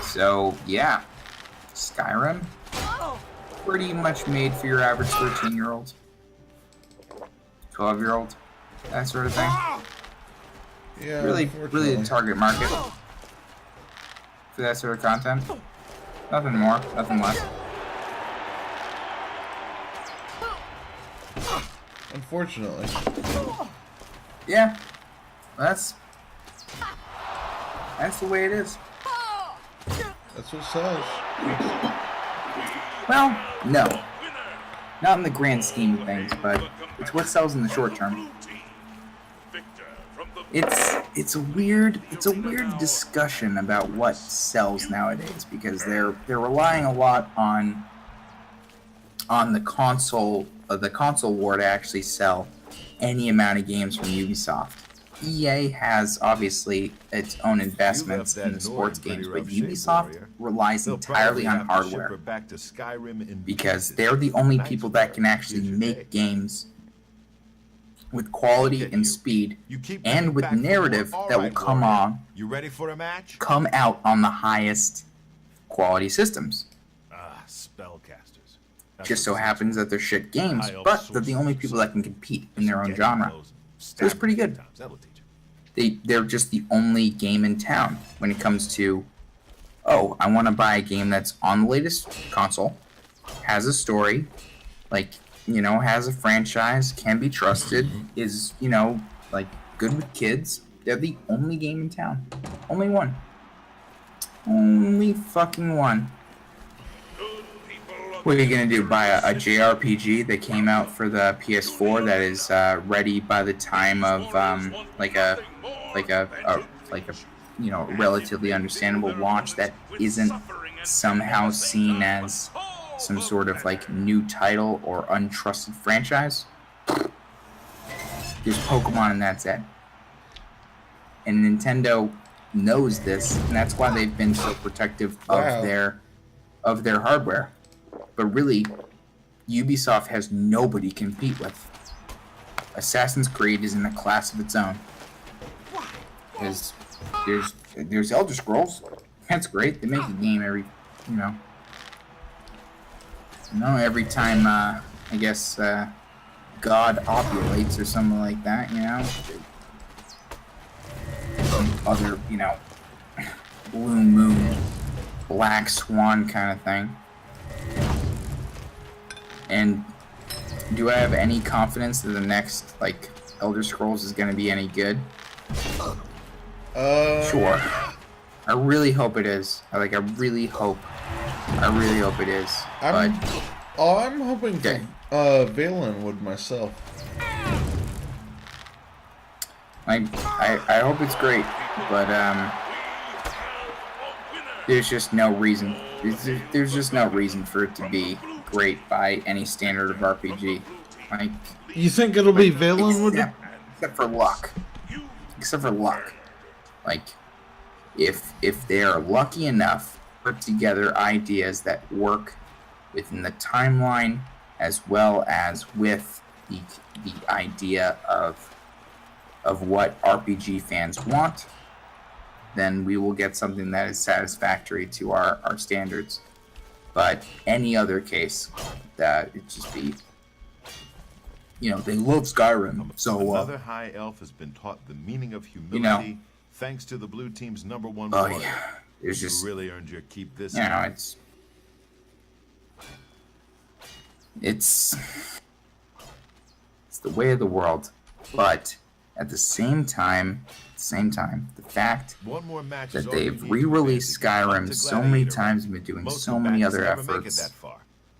So, yeah. Skyrim, pretty much made for your average 13-year-old, 12-year-old, that sort of thing. Yeah, Really unfortunately. the target market for that sort of content. Nothing more, nothing less. Unfortunately. Yeah, that's the way it is. That's what sells. Well, no. Not in the grand scheme of things, but it's what sells in the short term. It's a weird discussion about what sells nowadays, because they're relying a lot on the console war to actually sell any amount of games from Ubisoft. EA has obviously its own investments in the sports games, but Ubisoft relies entirely on hardware because they're the only people that can actually make games with quality and speed and with narrative that will come out on the highest quality systems. Spellcasters. Just so happens that they're shit games, but they're the only people that can compete in their own genre. So it's pretty good. They're just the only game in town when it comes to, oh, I want to buy a game that's on the latest console, has a story, has a franchise, can be trusted, is, good with kids. They're the only game in town. Only one. Only fucking one. What are you gonna do? Buy a JRPG that came out for the PS4 that is ready by the time of relatively understandable launch that isn't somehow seen as some sort of new title or untrusted franchise? There's Pokemon and that's it. And Nintendo knows this, and that's why they've been so protective of their hardware. But really, Ubisoft has nobody to compete with. Assassin's Creed is in a class of its own. There's Elder Scrolls. That's great. They make a game every time God ovulates or something like that. Some other blue moon, black swan kind of thing. And do I have any confidence that the next Elder Scrolls is going to be any good? Sure. I really hope it is. I really hope it is. I'm hoping for Valen would myself. I hope it's great, but there's just no reason. There's just no reason for it to be great by any standard of RPG. You think it'll be Valen would? Except for luck. If they are lucky enough to put together ideas that work within the timeline as well as with the idea of what RPG fans want, then we will get something that is satisfactory to our standards. But any other case, that it just be, they love Skyrim, so another high elf has been taught the meaning of humility, thanks to the blue team's #1 warrior. Yeah, there's just really earned your keep this. It's the way of the world, but at the same time, the fact that they've re-released Skyrim so many times and been doing so many other efforts,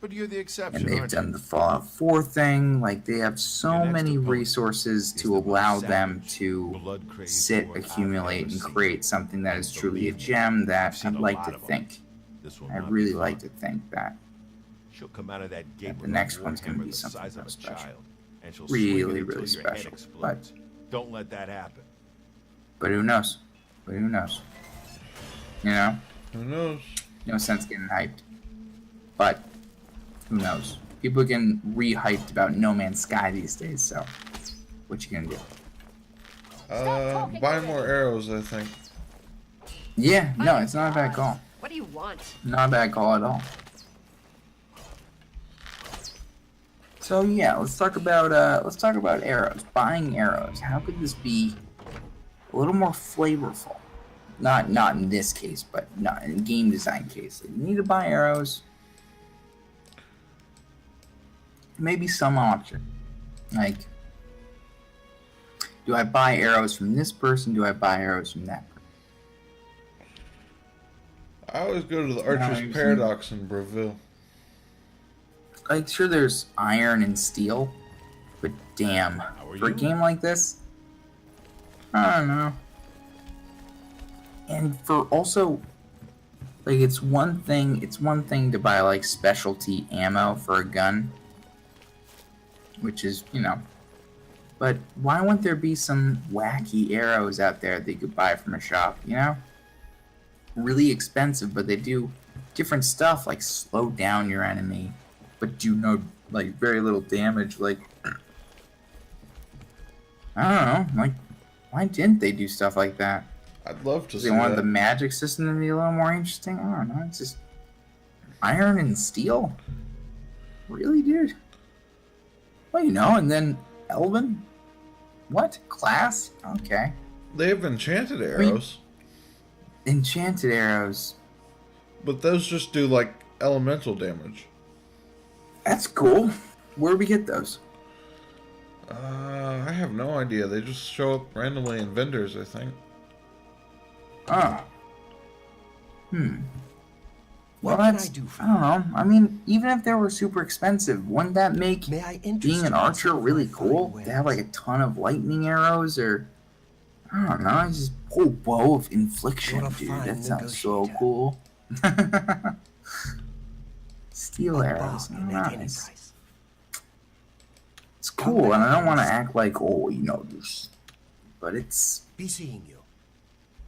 and they've done the Fallout 4 thing, they have so many resources to allow them to sit, accumulate, and create something that is truly a gem that I'd like to think. I'd really like to think that the next one's going to be something so special. Really, really special. But don't let that happen. But who knows? Who knows? No sense getting hyped. But who knows? People are getting re-hyped about No Man's Sky these days, so what you gonna do? Buy more arrows, I think. Yeah, no, it's not a bad call. What do you want? Not a bad call at all. So yeah, let's talk about arrows. Buying arrows. How could this be a little more flavorful? Not in this case, but not in game design case. You need to buy arrows. Maybe some option. Like, do I buy arrows from this person? Do I buy arrows from that person? I always go to the Archer's Paradox in Breville. Like, sure, there's iron and steel, but damn, for a game like this, I don't know. And for also, like, it's one thing to buy like specialty ammo for a gun, which is, you know, but why wouldn't there be some wacky arrows out there that you could buy from a shop, you know? Really expensive, but they do different stuff, like slow down your enemy, but do no, like, very little damage. Like, I don't know, like, why didn't they do stuff like that? I'd love to see They wanted that. the magic system to be a little more interesting. I don't know, it's just iron and steel. Really, dude? Well, you know, and then Elven? What? Class? Okay. They have enchanted arrows, Enchanted arrows. but those just do like elemental damage. That's cool. Where do we get those? I have no idea. They just show up randomly in vendors, I think. Oh. Well, What can that's, I do for I don't know. I mean, even if they were super expensive, wouldn't that make May I interest being an you in archer some of really my fine cool? wares? To have like a ton of lightning arrows, or I don't know, just whole bow of infliction, You're a dude. fine That sounds so negotiator. cool. Steel A arrows, bargain at any nice. price. It's cool, and I don't want to act like, oh, you know this, but it's, Be seeing you.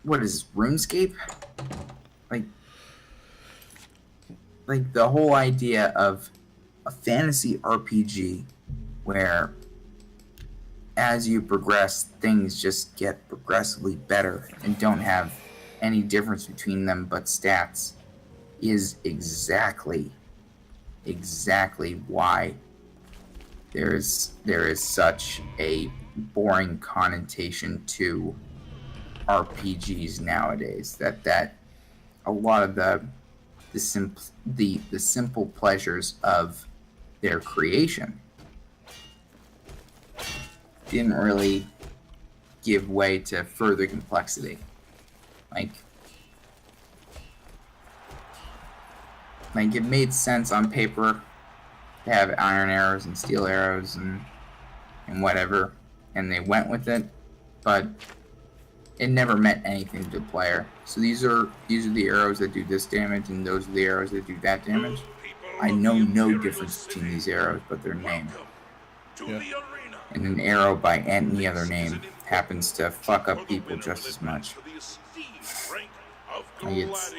what is this, RuneScape? Like the whole idea of a fantasy RPG where as you progress, things just get progressively better and don't have any difference between them but stats is exactly why there is such a boring connotation to RPGs nowadays. That a lot of the simple pleasures of their creation didn't really give way to further complexity. Like it made sense on paper to have iron arrows and steel arrows and whatever, and they went with it, but it never meant anything to the player. So these are the arrows that do this damage, and those are the arrows that do that damage. I know no difference between these arrows but their name. Yeah. And an arrow by any other name happens to fuck up people just as much. Like it's,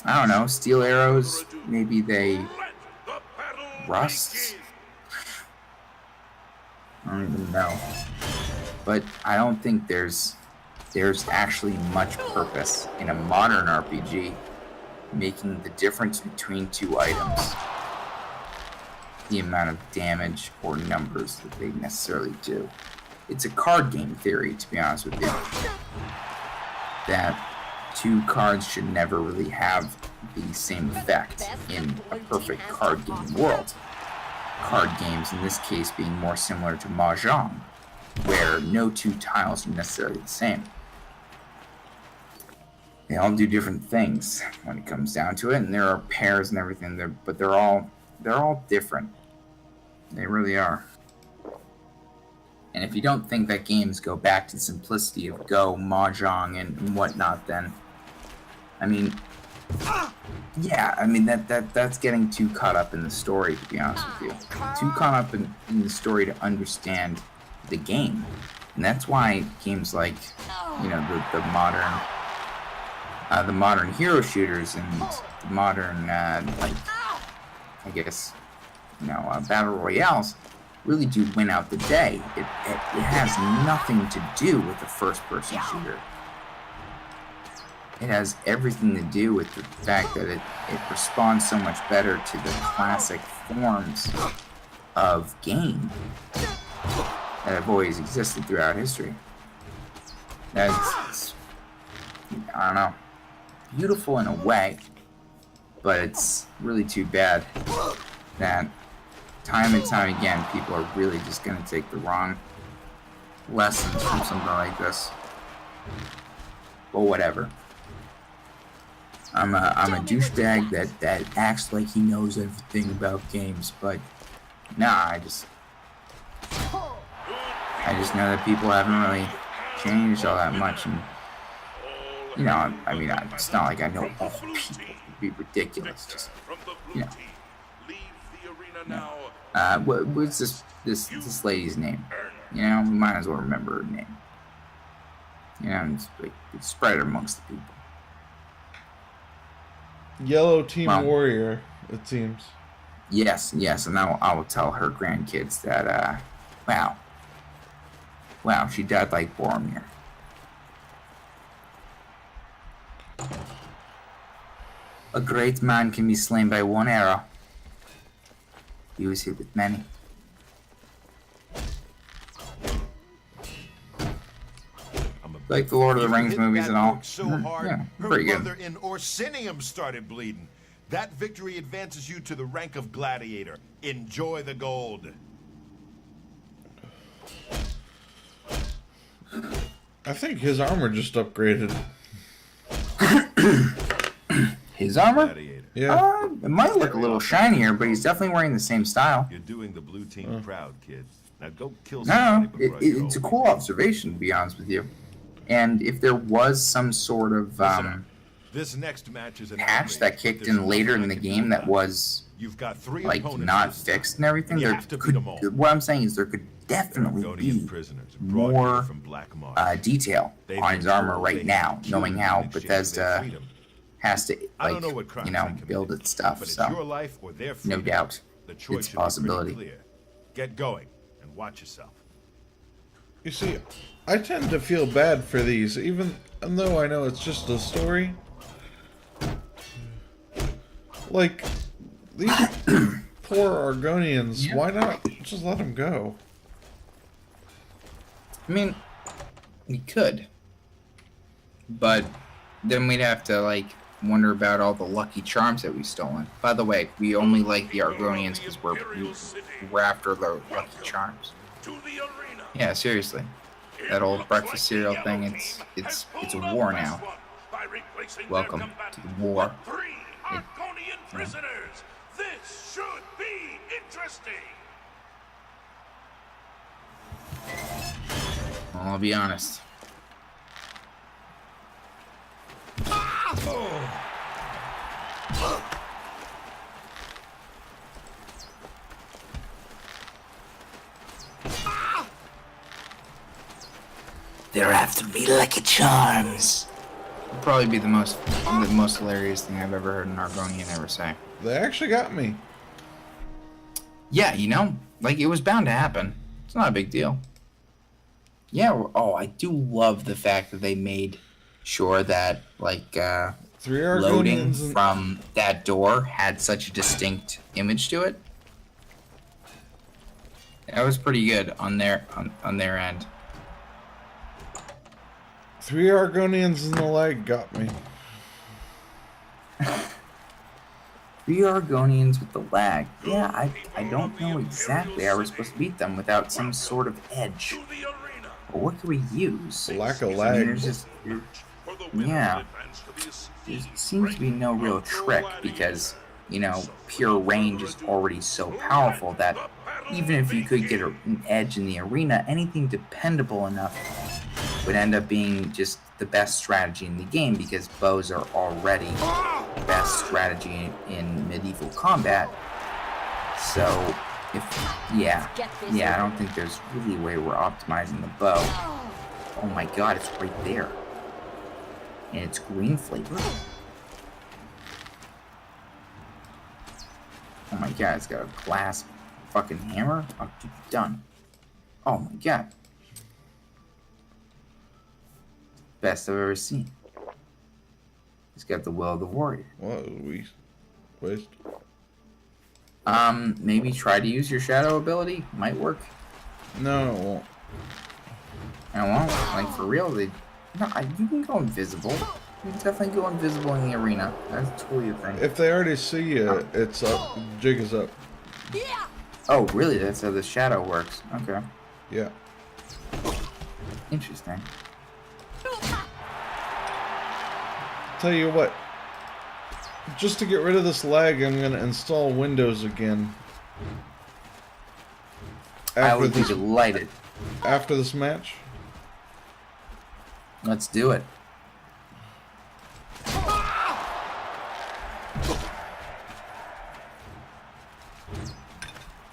I don't know, steel arrows, maybe they rust? I don't even know. But I don't think there's actually much purpose in a modern RPG making the difference between two items the amount of damage or numbers that they necessarily do. It's a card game theory, to be honest with you, that two cards should never really have the same effect in a perfect card game world. Card games, in this case, being more similar to Mahjong, where no two tiles are necessarily the same. They all do different things when it comes down to it, and there are pairs and everything, but they're all different. They really are. And if you don't think that games go back to the simplicity of Go, Mahjong, and whatnot, then, I mean, yeah, I mean that's getting too caught up in the story, to be honest with you. Too caught up in the story to understand the game. And that's why games like, you know, the modern the modern hero shooters and the modern, like, I guess, battle royales really do win out the day. It has nothing to do with the first-person shooter. It has everything to do with the fact that it responds so much better to the classic forms of game that have always existed throughout history. That's, I don't know, beautiful in a way, but it's really too bad that time and time again people are really just going to take the wrong lessons from something like this. But whatever. I'm a douchebag that acts like he knows everything about games, but nah, I just know that people haven't really changed all that much, and I mean, it's not like I know all people. It'd be ridiculous. Just what's this lady's name? We might as well remember her name. And it's spread it amongst the people. Yellow Team Warrior, it seems. Yes, and I will tell her grandkids that, wow, she died like Boromir. A great man can be slain by one arrow. He was hit with many. Like the Lord of the Rings movies and all. So hard, yeah, her pretty good. brother in Orsinium started bleeding. That victory advances you to the rank of gladiator. Enjoy the gold. I think his armor just upgraded. His armor? Gladiator. Yeah. It might look a little shinier, but he's definitely wearing the same style. You're doing the blue team proud, kid. Now go kill No, somebody before I get it's a over cool you. observation, to be honest with you. And if there was some sort of This next match is an patch outrage, that but kicked there's in later nothing in I the can do game that about it. was You've got 3 like opponents not this time. fixed and everything, You there have to beat could. 'em all. What I'm saying is there could definitely Argonian be prisoners brought here more from Black Marsh. detail They've on been his armor told right they now, have to knowing kill how in exchange for their Bethesda freedom. has to, I don't know what crimes they committed, build its stuff. but it's So your life or their no freedom. doubt, The choice it's a should be pretty possibility. clear. Get going and watch yourself. You see, I tend to feel bad for these, even though I know it's just a story. Like, these poor Argonians, why not just let them go? I mean, we could, but then we'd have to wonder about all the lucky charms that we've stolen. By the way, we only like the Argonians because we're after the lucky charms. To the arena. Yeah, seriously, that old breakfast cereal thing. It's a war now. Welcome to the war. 3 Argonian prisoners. This should be interesting. Well, I'll be honest. They're after me lucky charms. It'll probably be the most hilarious thing I've ever heard an Argonian ever say. They actually got me. Yeah, it was bound to happen. It's not a big deal. Yeah, I do love the fact that they made sure that, 3 loading Argonians and... from that door had such a distinct image to it. That was pretty good on their end. 3 Argonians in the leg got me. 3 Argonians with the lag. Yeah, I don't know exactly how we're supposed to beat them without some sort of edge. To the arena. But what can we use? Lack of I mean, lag. there's just, For the winner yeah. will advance to the there esteemed seems to be no real trick because, pure range is already so powerful that even if you could get an edge in the arena, anything dependable enough would end up being just the best strategy in the game because bows are already the best strategy in medieval combat. So, I don't think there's really a way we're optimizing the bow. Oh my god, it's right there. And it's green flavor. Oh my god, it's got a glass fucking hammer. Oh, dude, done. Oh my god. Best I've ever seen. It's got the will of the warrior. What we waste? Maybe try to use your shadow ability. Might work. No, it won't. I won't. Like, for real, you can go invisible. You can definitely go invisible in the arena. That's totally a thing. If they already see you, it's up. Jig is up. Oh, really? That's how the shadow works. Okay. Yeah. Interesting. Tell you what. Just to get rid of this lag, I'm gonna install Windows again. I would be delighted. After this match. Let's do it.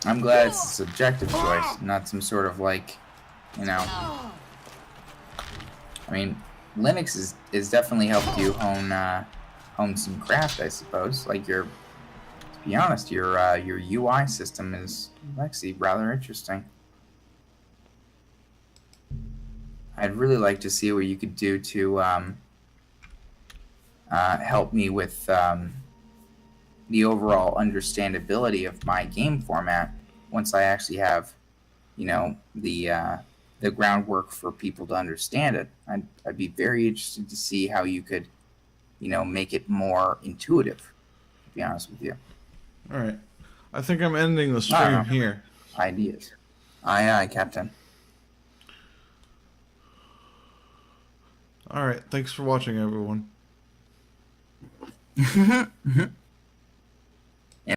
I'm glad it's a subjective choice, not some sort of like, you know. I mean, Linux is definitely helped you hone some craft, I suppose. Like to be honest, your UI system is actually rather interesting. I'd really like to see what you could do to help me with the overall understandability of my game format once I actually have, you know, the groundwork for people to understand it. I'd be very interested to see how you could, you know, make it more intuitive, to be honest with you. All right. I think I'm ending the stream here. Ideas. Aye, aye, Captain. All right. Thanks for watching, everyone.